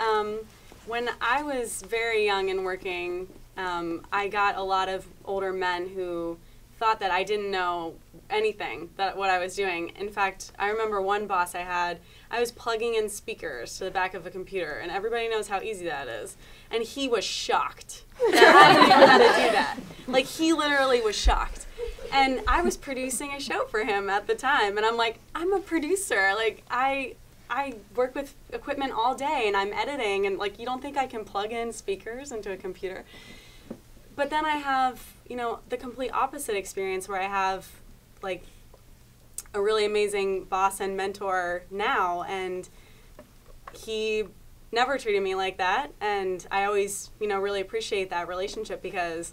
[SPEAKER 2] When I was very young and working, I got a lot of older men who thought that I didn't know anything that what I was doing. In fact, I remember one boss I was plugging in speakers to the back of a computer, and everybody knows how easy that is. And he was shocked that I didn't know how to do that. Like, he literally was shocked. And I was producing a show for him at the time, and I'm like, I'm a producer. Like, I work with equipment all day, and I'm editing, and like, you don't think I can plug in speakers into a computer? But then I have, you know, the complete opposite experience where I have like a really amazing boss and mentor now, and he never treated me like that, and I always, you know, really appreciate that relationship because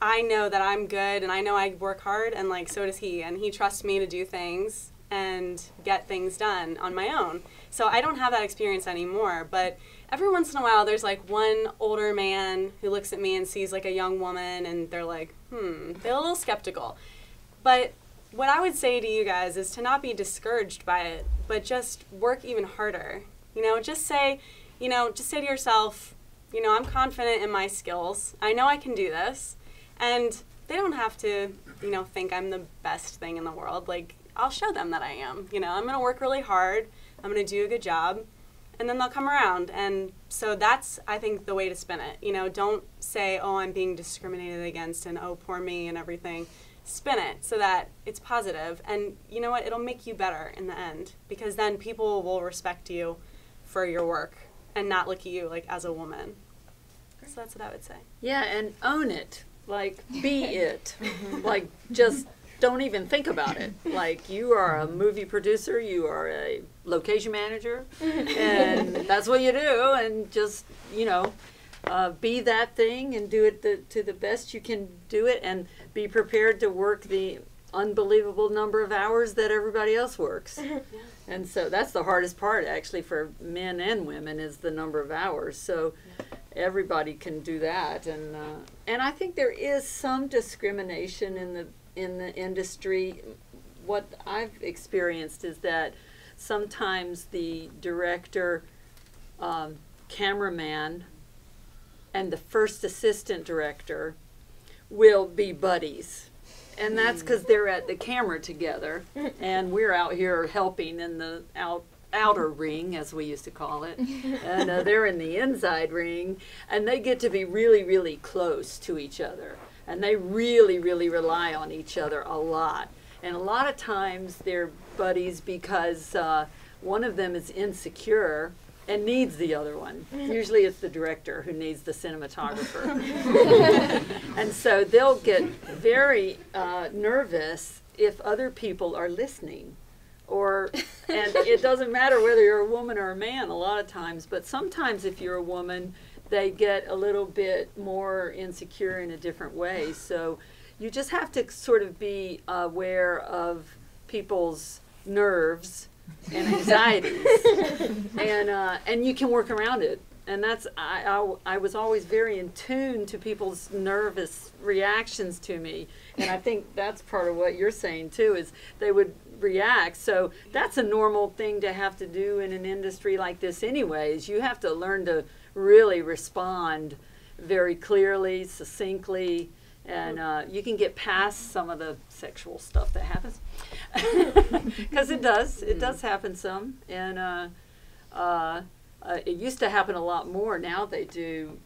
[SPEAKER 2] I know that I'm good, and I know I work hard, and like so does he, and he trusts me to do things and get things done on my own. So I don't have that experience anymore, but every once in a while there's like one older man who looks at me and sees like a young woman, and they're like, they're a little skeptical. But what I would say to you guys is to not be discouraged by it, but just work even harder. You know, just say to yourself, you know, I'm confident in my skills. I know I can do this. And they don't have to, you know, think I'm the best thing in the world. Like, I'll show them that I am. You know, I'm going to work really hard. I'm going to do a good job. And then they'll come around. And so that's, I think, the way to spin it. You know, don't say, oh, I'm being discriminated against and, oh, poor me and everything. Spin it so that it's positive. And you know what? It'll make you better in the end. Because then people will respect you for your work and not look at you like as a woman. So that's what I would say.
[SPEAKER 3] Yeah, and own it. Like, be it. Like, just don't even think about it. Like, you are a movie producer, you are a location manager, and that's what you do. And just, you know, be that thing and do it to the best you can do it, and be prepared to work the unbelievable number of hours that everybody else works. And so that's the hardest part, actually, for men and women, is the number of hours. So everybody can do that, and I think there is some discrimination in the industry. What I've experienced is that sometimes the director, cameraman, and the first assistant director will be buddies. And that's because they're at the camera together, and we're out here helping in the outer ring, as we used to call it, and they're in the inside ring, and they get to be really, really close to each other, and they really, really rely on each other a lot. And a lot of times they're buddies because one of them is insecure and needs the other one. Usually it's the director who needs the cinematographer. And so they'll get very nervous if other people are listening. And it doesn't matter whether you're a woman or a man a lot of times, but sometimes if you're a woman, they get a little bit more insecure in a different way. So you just have to sort of be aware of people's nerves and anxieties, and you can work around it. And that's, I was always very in tune to people's nervous reactions to me. And I think that's part of what you're saying too, is they would react. So that's a normal thing to have to do in an industry like this anyways. You have to learn to really respond very clearly, succinctly, and you can get past some of the sexual stuff that happens. Because it does happen some. And it used to happen a lot more. Now they do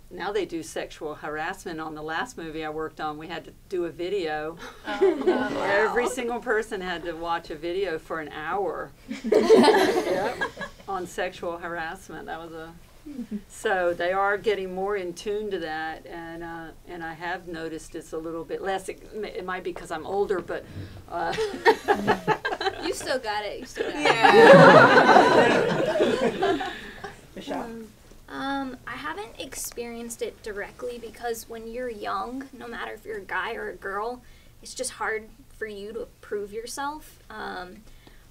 [SPEAKER 3] sexual harassment. On the last movie I worked on, we had to do a video.
[SPEAKER 6] Oh, no.
[SPEAKER 3] Every single person had to watch a video for an hour. Yep, on sexual harassment. That was so they are getting more in tune to that, and I have noticed it's a little bit less. It might be because I'm older, but
[SPEAKER 8] You still got it. You still got
[SPEAKER 1] Yeah. Michelle?
[SPEAKER 6] I haven't experienced it directly because when you're young, no matter if you're a guy or a girl, it's just hard for you to prove yourself.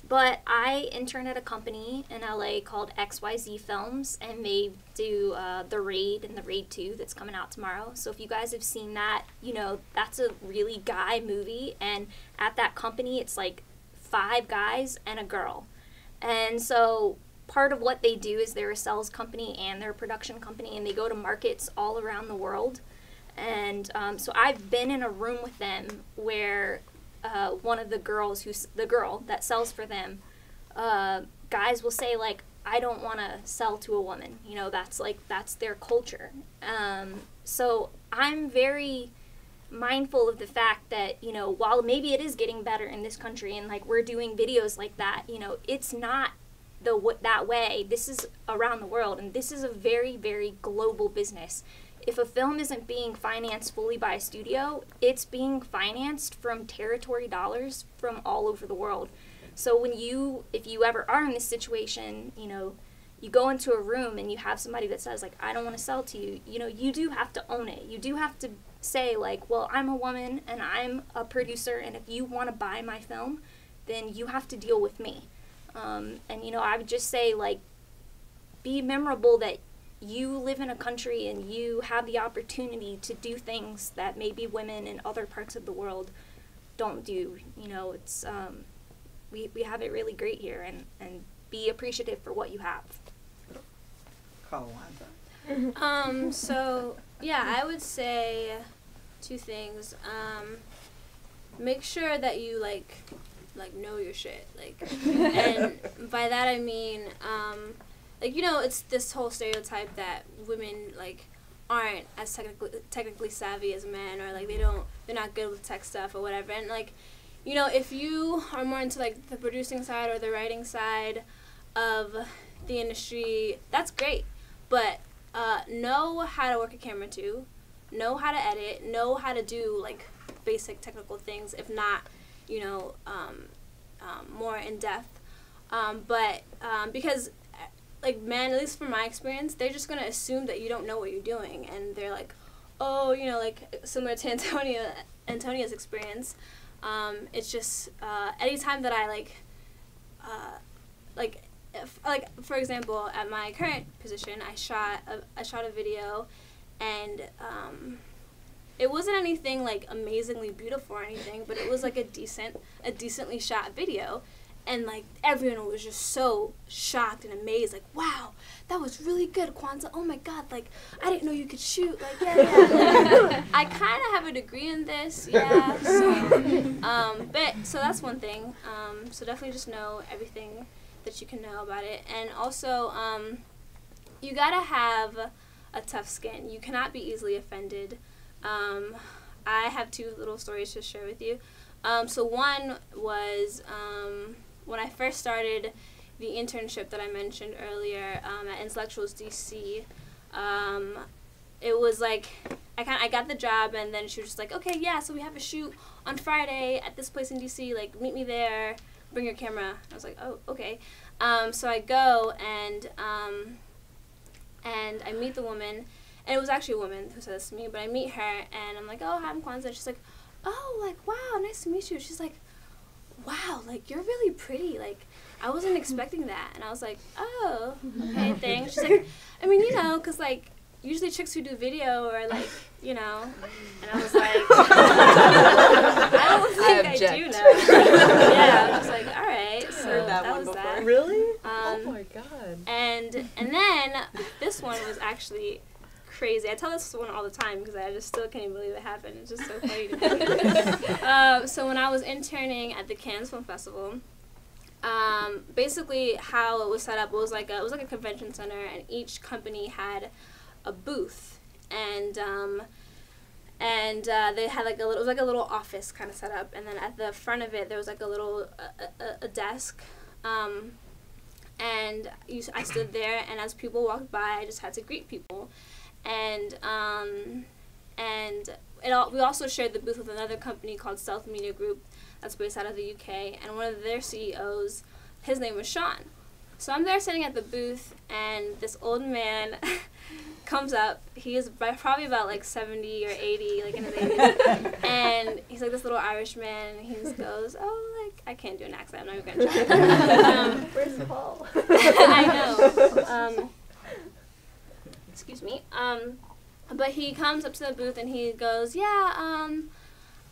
[SPEAKER 6] But I intern at a company in LA called XYZ Films, and they do The Raid and The Raid 2 that's coming out tomorrow. So if you guys have seen that, you know, that's a really guy movie, and at that company it's like 5 guys and a girl. And so part of what they do is they're a sales company and they're a production company, and they go to markets all around the world. And so I've been in a room with them where one of the girls, who's the girl that sells for them, guys will say, like, I don't want to sell to a woman. You know, that's their culture. So I'm very mindful of the fact that, you know, while maybe it is getting better in this country and like we're doing videos like that, you know, it's not that way. This is around the world, and this is a very, very global business. If a film isn't being financed fully by a studio, it's being financed from territory dollars from all over the world. So if you ever are in this situation, you know, you go into a room and you have somebody that says, like, I don't want to sell to you, you know, you do have to own it. You do have to say, like, well, I'm a woman and I'm a producer, and if you want to buy my film, then you have to deal with me. And, you know, I would just say, like, be memorable that you live in a country and you have the opportunity to do things that maybe women in other parts of the world don't do. You know, it's we have it really great here, and be appreciative for what you have.
[SPEAKER 8] So yeah, I would say 2 things. Make sure that you like know your shit, like, and by that I mean like, you know, it's this whole stereotype that women, like, aren't as technically savvy as men, or like they're not good with tech stuff or whatever. And like, you know, if you are more into like the producing side or the writing side of the industry, that's great. But know how to work a camera too, know how to edit, know how to do like basic technical things, if not, you know, more in depth. Because like, men, at least from my experience, they're just gonna assume that you don't know what you're doing, and they're like, oh, you know, like similar to Antonia's experience. It's just anytime that I for example, at my current position, I shot a video, and it wasn't anything like amazingly beautiful or anything, but it was like a decently shot video. And, like, everyone was just so shocked and amazed, like, wow, that was really good, Kwanzaa. Oh, my God, like, I didn't know you could shoot. Like, yeah. Like, I kind of have a degree in this, yeah. So that's one thing. So definitely just know everything that you can know about it. And also, you got to have a tough skin. You cannot be easily offended. I have 2 little stories to share with you. So one was when I first started the internship that I mentioned earlier at Intellectuals DC. It was like I got the job, and then she was just like, okay, yeah, so we have a shoot on Friday at this place in DC. Like, meet me there. Bring your camera. I was like, oh, okay. So I go and I meet the woman. And it was actually a woman who said this to me, but I meet her, and I'm like, oh, hi, I'm Kwanzaa. She's like, oh, like, wow, nice to meet you. She's like, wow, like, you're really pretty. Like, I wasn't expecting that. And I was like, oh, okay, thanks. She's like, I mean, you know, because, like, usually chicks who do video are, like, you know, and I was like, I don't think I do know. Yeah, I was just like, all right, so
[SPEAKER 3] Heard that one
[SPEAKER 8] was
[SPEAKER 3] before.
[SPEAKER 8] that.
[SPEAKER 3] Really?
[SPEAKER 5] Oh my god.
[SPEAKER 8] And then this one was actually crazy. I tell this one all the time because I just still can't even believe it happened. It's just so funny to me. So when I was interning at the Cannes Film Festival, basically how it was set up was like a convention center, and each company had a booth, and they had like it was like a little office kind of set up, and then at the front of it there was like a little a desk, and I stood there, and as people walked by, I just had to greet people, and we also shared the booth with another company called Stealth Media Group that's based out of the UK, and one of their CEOs, his name was Sean. So I'm there sitting at the booth, and this old man comes up. He is probably about like 70 or 80, like in his 80s, and he's like this little Irish man, and he just goes, "Oh, like I can't do an accent. I'm not even gonna try."
[SPEAKER 6] Where's Paul?
[SPEAKER 8] I know. Excuse me. But he comes up to the booth and he goes, "Yeah,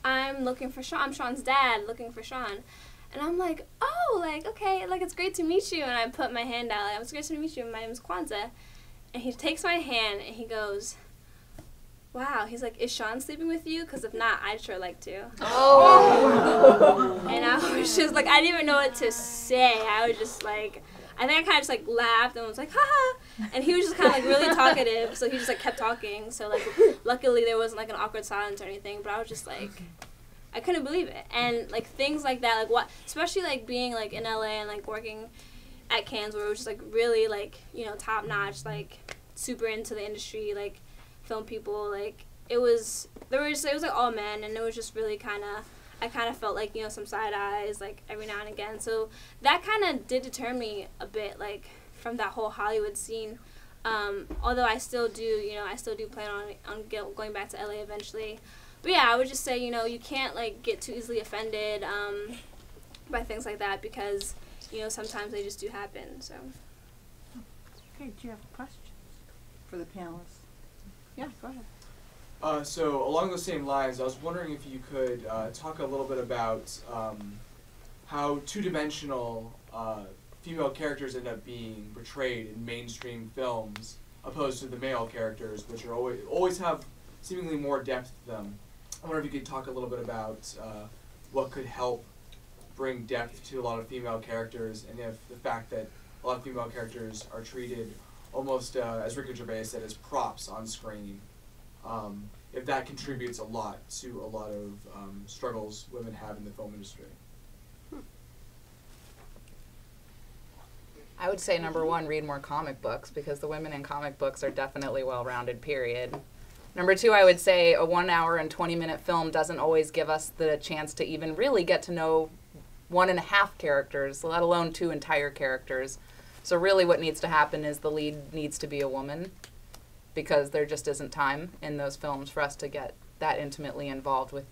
[SPEAKER 8] I'm looking for Sean. I'm Sean's dad, looking for Sean." And I'm like, "Oh, like, okay, like, it's great to meet you." And I put my hand out, like, "It's great to meet you. My name is Kwanzaa." And he takes my hand and he goes, "Wow." He's like, "Is Sean sleeping with you? Because if not, I'd sure like to." Oh. And I was just like, I didn't even know what to say. I was just like, I think I kind of just like laughed and was like, "Ha ha." And he was just kind of like really talkative, so he just like kept talking. So like, luckily there wasn't like an awkward silence or anything, but I was just like, I couldn't believe it. And like things like that, like what, especially like being like in LA and like working at Cannes, where it was just like really like, you know, top notch, like super into the industry, like film people, like it was like all men, and it was just really I kind of felt like, you know, some side eyes like every now and again. So that kind of did deter me a bit, like from that whole Hollywood scene. Although I still do plan on going back to LA eventually. But yeah, I would just say, you know, you can't like get too easily offended by things like that, because, you know, sometimes they just do happen. So.
[SPEAKER 1] Okay, do you have questions for the panelists? Yeah, go ahead.
[SPEAKER 14] So along those same lines, I was wondering if you could talk a little bit about how two-dimensional female characters end up being portrayed in mainstream films, opposed to the male characters, which are always have seemingly more depth to them. I wonder if you could talk a little bit about what could help bring depth to a lot of female characters, and if the fact that a lot of female characters are treated almost, as Ricky Gervais said, as props on screen, if that contributes a lot to a lot of struggles women have in the film industry.
[SPEAKER 5] I would say number one, read more comic books, because the women in comic books are definitely well-rounded, period. Number two, I would say a 1 hour and 20-minute film doesn't always give us the chance to even really get to know 1.5 characters, let alone 2 entire characters. So really what needs to happen is the lead needs to be a woman, because there just isn't time in those films for us to get that intimately involved with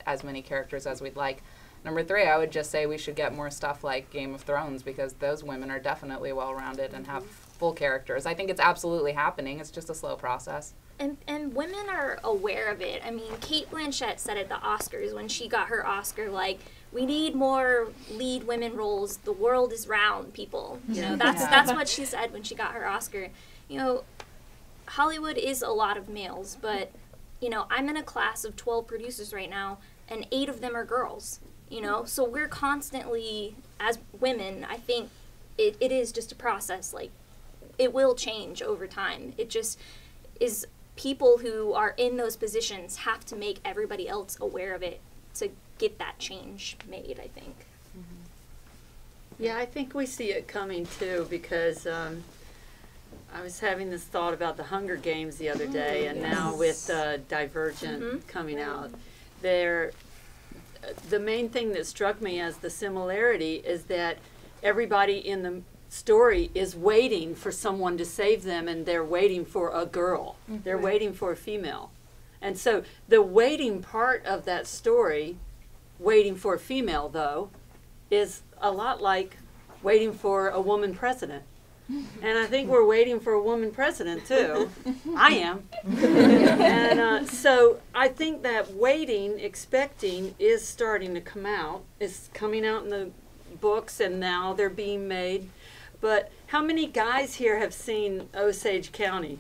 [SPEAKER 5] as many characters as we'd like. Number three, I would just say we should get more stuff like Game of Thrones, because those women are definitely well-rounded and have full characters. I think it's absolutely happening. It's just a slow process.
[SPEAKER 6] And women are aware of it. I mean, Cate Blanchett said at the Oscars when she got her Oscar, like, we need more lead women roles. The world is round, people. You know, that's what she said when she got her Oscar. You know, Hollywood is a lot of males, but, you know, I'm in a class of 12 producers right now, and 8 of them are girls. You know, so we're constantly, as women, I think it is just a process. Like, it will change over time. It just is, people who are in those positions have to make everybody else aware of it to get that change made, I think.
[SPEAKER 3] Yeah, I think we see it coming too, because I was having this thought about the Hunger Games the other day, and now with Divergent coming out, the main thing that struck me as the similarity is that everybody in the story is waiting for someone to save them, and they're waiting for a girl. They're waiting for a female. And so the waiting part of that story, waiting for a female though, is a lot like waiting for a woman president. And I think we're waiting for a woman president too. I am. And so I think that waiting, expecting is starting to come out. It's coming out in the books and now they're being made. But how many guys here have seen Osage County?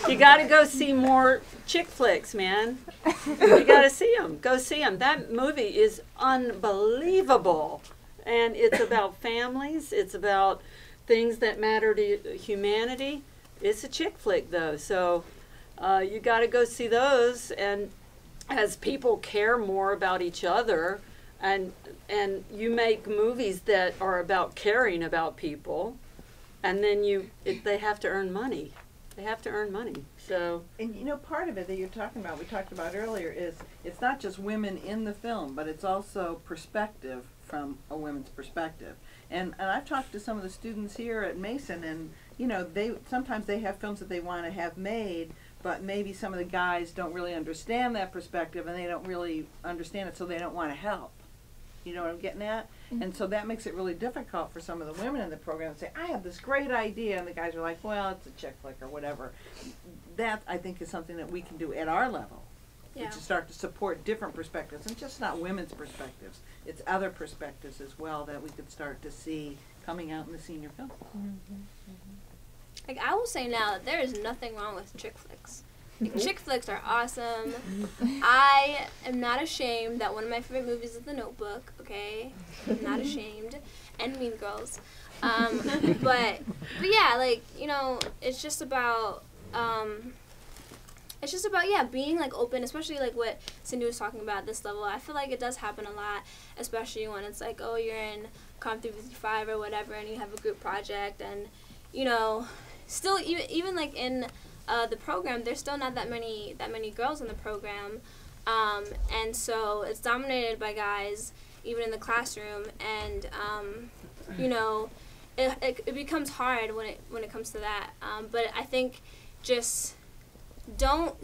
[SPEAKER 3] You got to go see more chick flicks, man. You got to see them. Go see them. That movie is unbelievable. And it's about families. It's about things that matter to humanity. It's a chick flick, though. So you got to go see those. And as people care more about each other, and you make movies that are about caring about people, and then they have to earn money. They have to earn money. So.
[SPEAKER 1] And you know, part of it that you're talking about, we talked about earlier, is it's not just women in the film, but it's also perspective from a women's perspective. And I've talked to some of the students here at Mason, and you know, sometimes they have films that they want to have made, but maybe some of the guys don't really understand that perspective, and they don't really understand it, so they don't want to help. You know what I'm getting at? Mm-hmm. And so that makes it really difficult for some of the women in the program to say, I have this great idea, and the guys are like, well, it's a chick flick or whatever. That, I think, is something that we can do at our level. Yeah. Which is start to support different perspectives, and just not women's perspectives. It's other perspectives as well that we could start to see coming out in the senior film. Mm-hmm.
[SPEAKER 8] Mm-hmm. Like, I will say now that there is nothing wrong with chick flicks. Like, chick flicks are awesome. I am not ashamed that one of my favorite movies is The Notebook, okay? I'm not ashamed. And Mean Girls. But yeah, like, you know, it's just about, yeah, being, like, open, especially, like, what Cindy was talking about at this level. I feel like it does happen a lot, especially when it's like, oh, you're in Com 355 or whatever, and you have a group project, and, you know, still, even like, in the program, there's still not that many girls in the program, and so it's dominated by guys, even in the classroom, and you know, it becomes hard when it comes to that. But I think just don't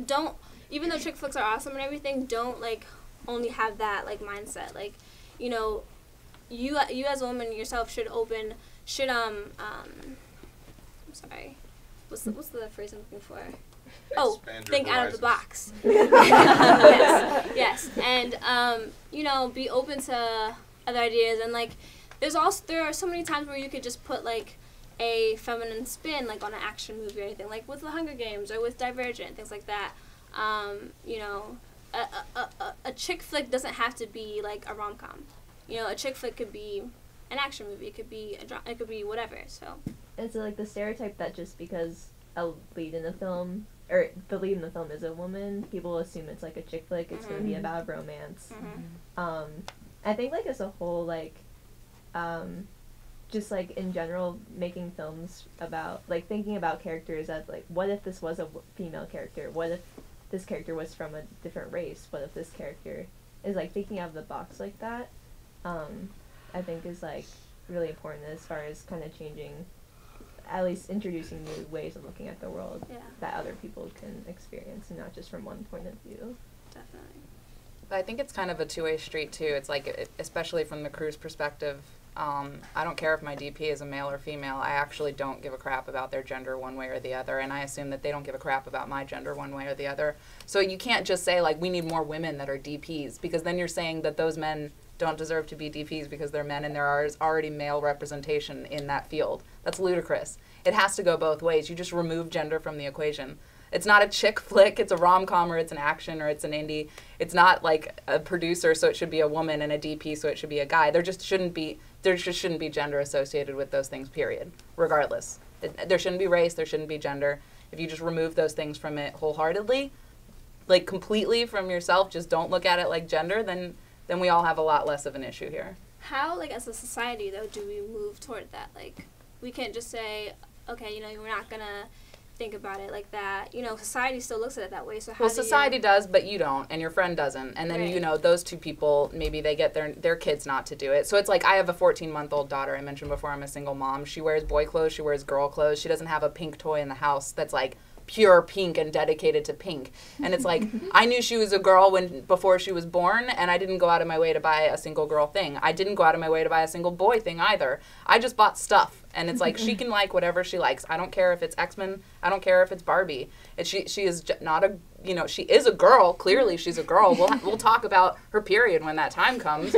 [SPEAKER 8] even though chick flicks are awesome and everything, don't like only have that like mindset. Like, you know, you as a woman yourself should I'm sorry. What's the phrase I'm looking for? Oh, think out of the box. yes. And you know, be open to other ideas, and like there are so many times where you could just put like a feminine spin like on an action movie or anything, like with The Hunger Games or with Divergent, things like that. You know, a chick flick doesn't have to be like a rom-com. You know, a chick flick could be an action movie. It could be it could be whatever. So.
[SPEAKER 15] It's like the stereotype that just because a lead in the film, or the lead in the film is a woman, people assume it's like a chick flick, it's going to be about romance. I think like as a whole, like, just like in general, making films about, like thinking about characters as like, what if this was a female character? What if this character was from a different race? What if this character is like thinking out of the box like that? I think is like really important as far as kind of changing, at least introducing new ways of looking at the world that other people can experience, and not just from one point of view.
[SPEAKER 8] Definitely.
[SPEAKER 5] But I think it's kind of a two-way street too. It's like, especially from the crew's perspective, I don't care if my DP is a male or female. I actually don't give a crap about their gender one way or the other, and I assume that they don't give a crap about my gender one way or the other. So you can't just say like, we need more women that are DPs, because then you're saying that those men don't deserve to be DPs because they're men and there is already male representation in that field. That's ludicrous. It has to go both ways. You just remove gender from the equation. It's not a chick flick, it's a rom-com, or it's an action, or it's an indie. It's not like a producer, so it should be a woman, and a DP, so it should be a guy. There just shouldn't be gender associated with those things, period, regardless. There shouldn't be race, there shouldn't be gender. If you just remove those things from it wholeheartedly, like completely from yourself, just don't look at it like gender, then we all have a lot less of an issue here.
[SPEAKER 8] How, like, as a society, though, do we move toward that? Like, we can't just say, okay, you know, we're not going to think about it like that. You know, society still looks at it that way, so how
[SPEAKER 5] Well, society does, but you don't, and your friend doesn't. And then, you know, those two people, maybe they get their kids not to do it. So it's like, I have a 14-month-old daughter. I mentioned before I'm a single mom. She wears boy clothes, she wears girl clothes. She doesn't have a pink toy in the house that's, like, pure pink and dedicated to pink. And it's like, I knew she was a girl before she was born, and I didn't go out of my way to buy a single girl thing. I didn't go out of my way to buy a single boy thing either. I just bought stuff. And it's like, she can like whatever she likes. I don't care if it's X-Men. I don't care if it's Barbie. She is not a, you know, she is a girl. Clearly she's a girl. We'll talk about her period when that time comes.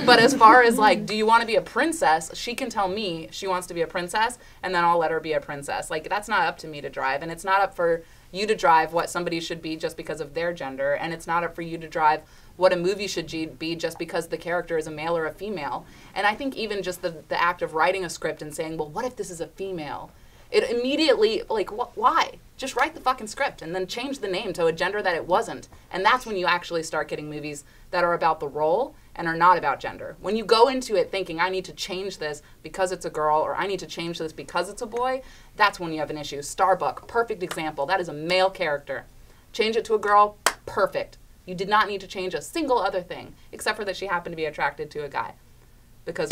[SPEAKER 5] But as far as like, do you want to be a princess? She can tell me she wants to be a princess, and then I'll let her be a princess. Like, that's not up to me to drive, and it's not up for you to drive what somebody should be just because of their gender, and it's not up for you to drive what a movie should be just because the character is a male or a female. And I think even just the act of writing a script and saying, well, what if this is a female? It immediately, like, why? Just write the fucking script and then change the name to a gender that it wasn't. And that's when you actually start getting movies that are about the role and are not about gender. When you go into it thinking, I need to change this because it's a girl, or I need to change this because it's a boy, that's when you have an issue. Starbuck, perfect example. That is a male character. Change it to a girl, perfect. You did not need to change a single other thing, except for that she happened to be attracted to a guy. Because,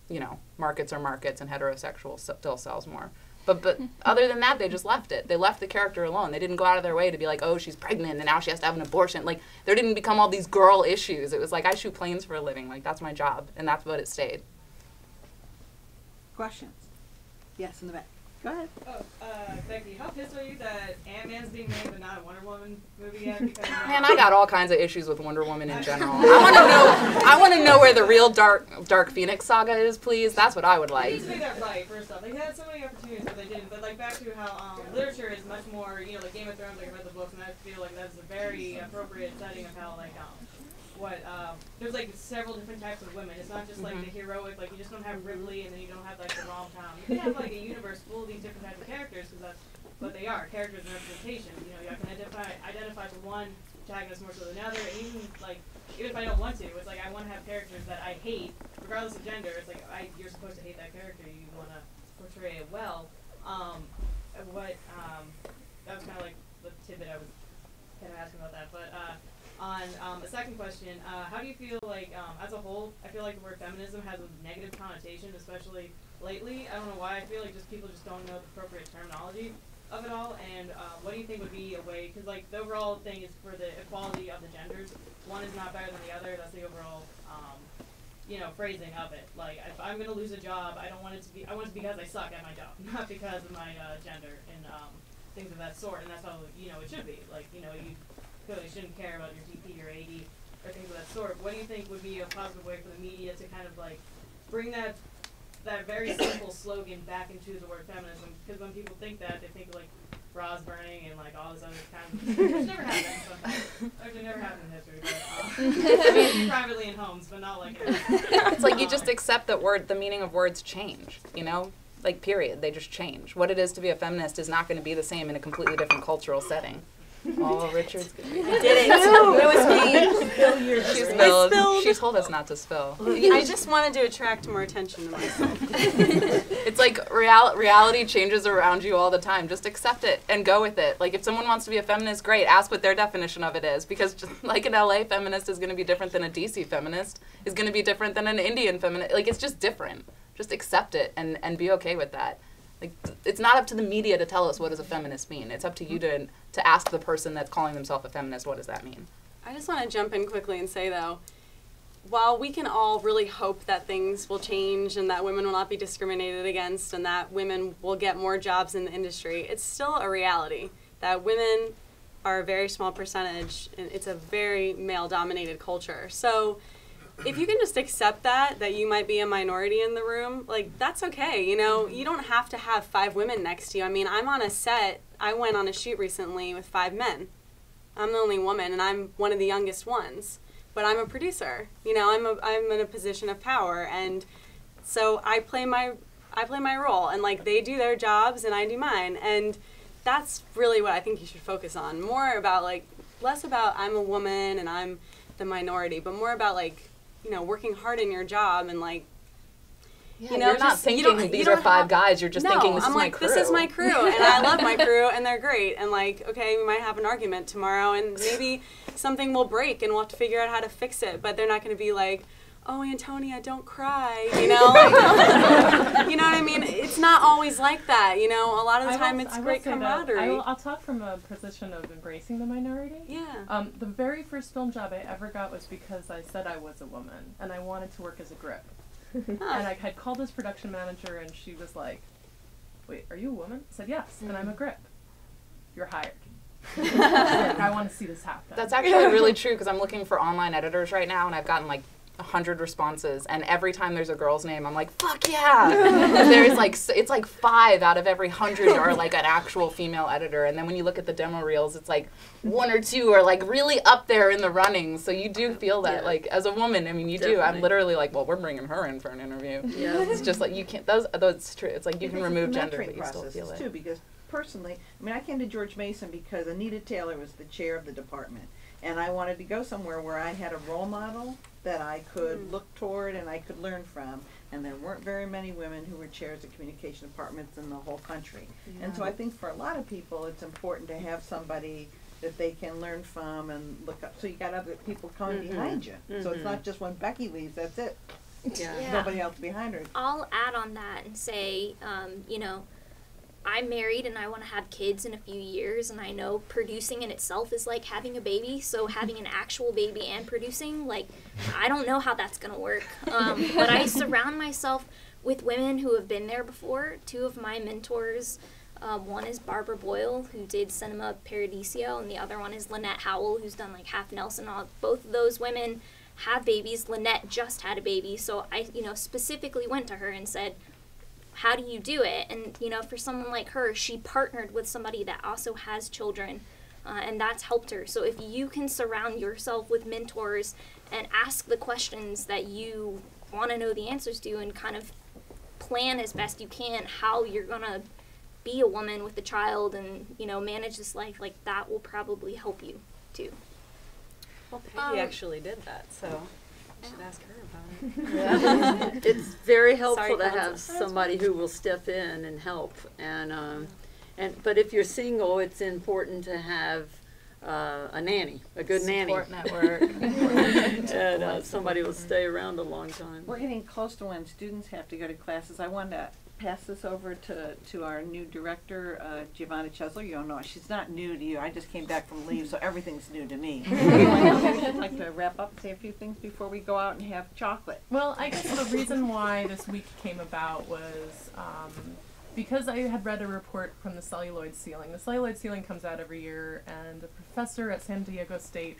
[SPEAKER 5] you know, markets are markets and heterosexual still sells more. But other than that, they just left it. They left the character alone. They didn't go out of their way to be like, oh, she's pregnant and now she has to have an abortion. Like, there didn't become all these girl issues. It was like, I shoot planes for a living. Like, that's my job. And that's what it stayed.
[SPEAKER 1] Questions? Yes, in the back. Go ahead.
[SPEAKER 13] Oh, Becky, how pissed are you that Ant-Man's being made but not a Wonder Woman movie yet? Because,
[SPEAKER 5] Man, I got all kinds of issues with Wonder Woman in general. I want to know where the real Dark Phoenix saga is, please. That's what I would
[SPEAKER 13] They
[SPEAKER 5] like.
[SPEAKER 13] need to make that right, first off. They had so many opportunities, but they didn't. But, like, back to how literature is much more, you know, like Game of Thrones, like, I read the books, and I feel like that's a very appropriate setting of how, like, there's like several different types of women. It's not just like the heroic, like you just don't have Ripley and then you don't have like the rom-com. You can have like a universe full of these different types of characters because that's what they are, characters and representation. You know, I can identify with one protagonist more so than another, and even if I don't want to, it's like I want to have characters that I hate, regardless of gender. It's like you're supposed to hate that character. You want to portray it well. That was kind of like the tidbit I was kind of asking about that, but. On the second question, how do you feel like, as a whole, I feel like the word feminism has a negative connotation, especially lately. I don't know why. I feel like people just don't know the appropriate terminology of it all. And what do you think would be a way? Because like the overall thing is for the equality of the genders. One is not better than the other. That's the overall, phrasing of it. Like if I'm gonna lose a job, I don't want it to be. I want it because I suck at my job, not because of my gender and things of that sort. And that's how it should be. Like you clearly shouldn't care about your DP or AD or things of that sort. What do you think would be a positive way for the media to kind of like bring that very simple slogan back into the word feminism? Because when people think that, they think like bras burning and like all this other kind of which never happened sometimes. Actually never happened in history, but privately in homes, but not like
[SPEAKER 5] It's like you just accept that the meaning of words change, you know? Like period, they just change. What it is to be a feminist is not going to be the same in a completely different cultural setting. Oh, Richard's good.
[SPEAKER 2] I did it. It was me.
[SPEAKER 5] She spilled. She told us not to spill.
[SPEAKER 2] I just wanted to attract more attention to myself.
[SPEAKER 5] It's like reality changes around you all the time. Just accept it and go with it. Like if someone wants to be a feminist, great. Ask what their definition of it is. Because just like an LA feminist is going to be different than a DC feminist, is going to be different than an Indian feminist. Like it's just different. Just accept it and be okay with that. Like, it's not up to the media to tell us what does a feminist mean. It's up to you to ask the person that's calling themselves a feminist, what does that mean?
[SPEAKER 2] I just want to jump in quickly and say, though, while we can all really hope that things will change and that women will not be discriminated against and that women will get more jobs in the industry, it's still a reality that women are a very small percentage and it's a very male-dominated culture. So if you can just accept that you might be a minority in the room, like, that's okay, you know? You don't have to have 5 women next to you. I mean, I'm on a set, I went on a shoot recently with 5 men. I'm the only woman, and I'm one of the youngest ones. But I'm a producer, you know, I'm in a position of power, and so I play my role, and, like, they do their jobs, and I do mine, and that's really what I think you should focus on. More about, like, less about I'm a woman and I'm the minority, but more about, like, you know, working hard in your job and like,
[SPEAKER 5] you know, you're not thinking these are 5 guys. You're just thinking this is my crew.
[SPEAKER 2] This is my crew, and I love my crew, and they're great. And like, okay, we might have an argument tomorrow, and maybe something will break, and we'll have to figure out how to fix it. But they're not going to be like, oh, Antonia, don't cry, you know? Like, you know what I mean? It's not always like that, you know? A lot of the time it's great camaraderie.
[SPEAKER 7] I'll talk from a position of embracing the minority.
[SPEAKER 2] Yeah.
[SPEAKER 7] The very first film job I ever got was because I said I was a woman, and I wanted to work as a grip. And I had called this production manager, and she was like, wait, are you a woman? I said, yes, and I'm a grip. You're hired. Like, I want to see this happen.
[SPEAKER 5] That's actually really true, because I'm looking for online editors right now, and I've gotten like 100 responses, and every time there's a girl's name, I'm like, fuck yeah! There's like, it's like 5 out of every 100 are like an actual female editor, and then when you look at the demo reels, it's like 1 or 2 are like really up there in the running, so you do feel that, like, as a woman, I mean, you do. I'm literally like, well, we're bringing her in for an interview.
[SPEAKER 3] Yeah.
[SPEAKER 5] It's just like, you can't, it's true. It's like, you can remove gender, but you still feel it.
[SPEAKER 1] Too, because personally, I mean, I came to George Mason because Anita Taylor was the chair of the department, and I wanted to go somewhere where I had a role model that I could look toward and I could learn from, and there weren't very many women who were chairs of communication departments in the whole country.
[SPEAKER 3] Yeah.
[SPEAKER 1] And so I think for a lot of people it's important to have somebody that they can learn from and look up. So you got other people coming behind you. So it's not just when Becky leaves, that's it.
[SPEAKER 3] Yeah.
[SPEAKER 1] There's nobody else behind her.
[SPEAKER 6] I'll add on that and say, you know, I'm married and I want to have kids in a few years, and I know producing in itself is like having a baby, so having an actual baby and producing, like, I don't know how that's going to work. But I surround myself with women who have been there before. 2 of my mentors, one is Barbara Boyle, who did Cinema Paradiso, and the other one is Lynette Howell, who's done like Half Nelson. Both of those women have babies. Lynette just had a baby, so I, you know, specifically went to her and said, how do you do it? And, you know, for someone like her, she partnered with somebody that also has children, and that's helped her. So if you can surround yourself with mentors and ask the questions that you want to know the answers to, and kind of plan as best you can how you're going to be a woman with a child and, you know, manage this life, like, that will probably help you too.
[SPEAKER 2] Well, Peggy actually did that, so I should ask her about it.
[SPEAKER 3] Yeah. It's very helpful
[SPEAKER 2] Sorry,
[SPEAKER 3] to have somebody who will step in and help. And but if you're single, it's important to have a nanny, a good nanny.
[SPEAKER 5] Support network.
[SPEAKER 3] And somebody will stay around a long time.
[SPEAKER 1] We're getting close to when students have to go to classes. I wanted to pass this over to our new director, Giovanna Chesler. You don't know, she's not new to you. I just came back from leave, so everything's new to me. I'd like to wrap up and say a few things before we go out and have chocolate.
[SPEAKER 7] Well, I guess the reason why this week came about was because I had read a report from the Celluloid Ceiling. The Celluloid Ceiling comes out every year, and a professor at San Diego State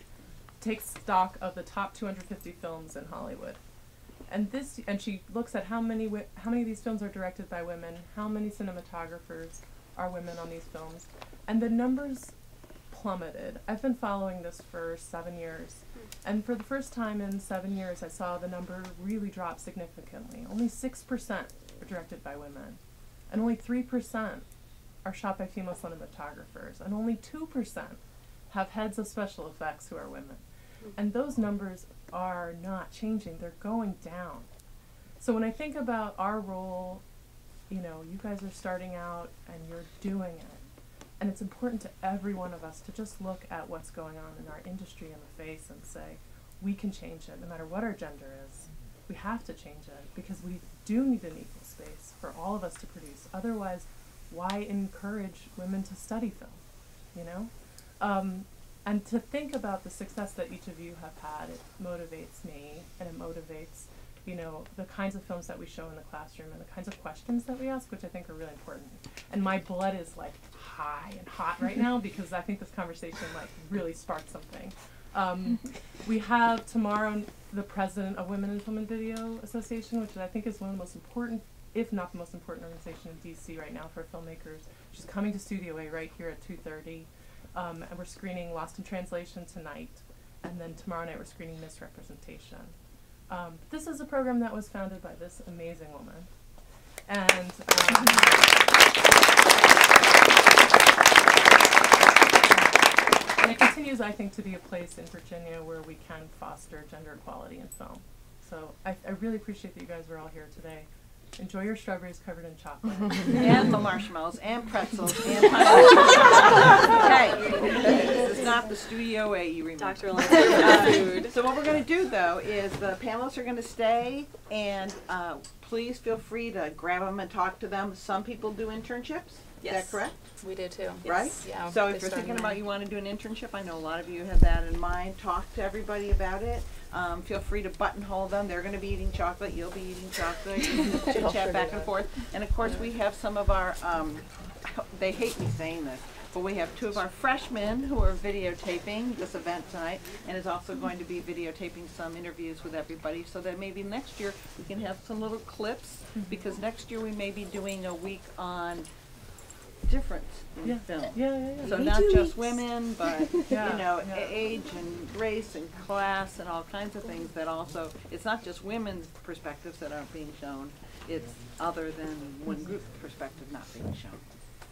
[SPEAKER 7] takes stock of the top 250 films in Hollywood. And she looks at how many of these films are directed by women, how many cinematographers are women on these films, and the numbers plummeted. I've been following this for 7 years, and for the first time in 7 years, I saw the number really drop significantly. Only 6% are directed by women, and only 3% are shot by female cinematographers, and only 2% have heads of special effects who are women. And those numbers are not changing, they're going down. So when I think about our role, you know, you guys are starting out and you're doing it. And it's important to every one of us to just look at what's going on in our industry in the face and say, we can change it no matter what our gender is. We have to change it because we do need an equal space for all of us to produce. Otherwise, why encourage women to study film, you know? And to think about the success that each of you have had, it motivates me, and it motivates, you know, the kinds of films that we show in the classroom and the kinds of questions that we ask, which I think are really important. And my blood is like high and hot right now because I think this conversation like really sparked something. We have tomorrow the president of Women in Film and Video Association, which I think is one of the most important, if not the most important organization in DC right now for filmmakers. She's coming to Studio A right here at 2:30. And we're screening Lost in Translation tonight, and then tomorrow night we're screening Misrepresentation. This is a program that was founded by this amazing woman, and it continues, I think, to be a place in Virginia where we can foster gender equality in film. So I really appreciate that you guys are all here today. Enjoy your strawberries covered in chocolate.
[SPEAKER 1] And the marshmallows, and pretzels, and honey. Okay. not the Studio A, you remember.
[SPEAKER 2] Dr. Lancer food.
[SPEAKER 1] So what we're going to do, though, is the panelists are going to stay, and please feel free to grab them and talk to them. Some people do internships. Is that correct?
[SPEAKER 5] We do too.
[SPEAKER 1] Right?
[SPEAKER 5] Yeah.
[SPEAKER 1] So
[SPEAKER 5] they
[SPEAKER 1] if you're
[SPEAKER 5] start in
[SPEAKER 1] thinking
[SPEAKER 5] May.
[SPEAKER 1] about you want to do an internship, I know a lot of you have that in mind. Talk to everybody about it. Feel free to buttonhole them. They're going to be eating chocolate. You'll be eating chocolate. Chit chat back and forth. And of course, we have some of our. They hate me saying this, but we have two of our freshmen who are videotaping this event tonight, and is also going to be videotaping some interviews with everybody. So that maybe next year we can have some little clips, because next year we may be doing a week on difference in film. So not just women, but you know, age and race and class and all kinds of things that also, it's not just women's perspectives that aren't being shown, it's other than one group perspective not being shown.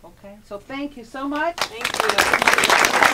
[SPEAKER 1] Okay, so thank you so much.
[SPEAKER 2] Thank you.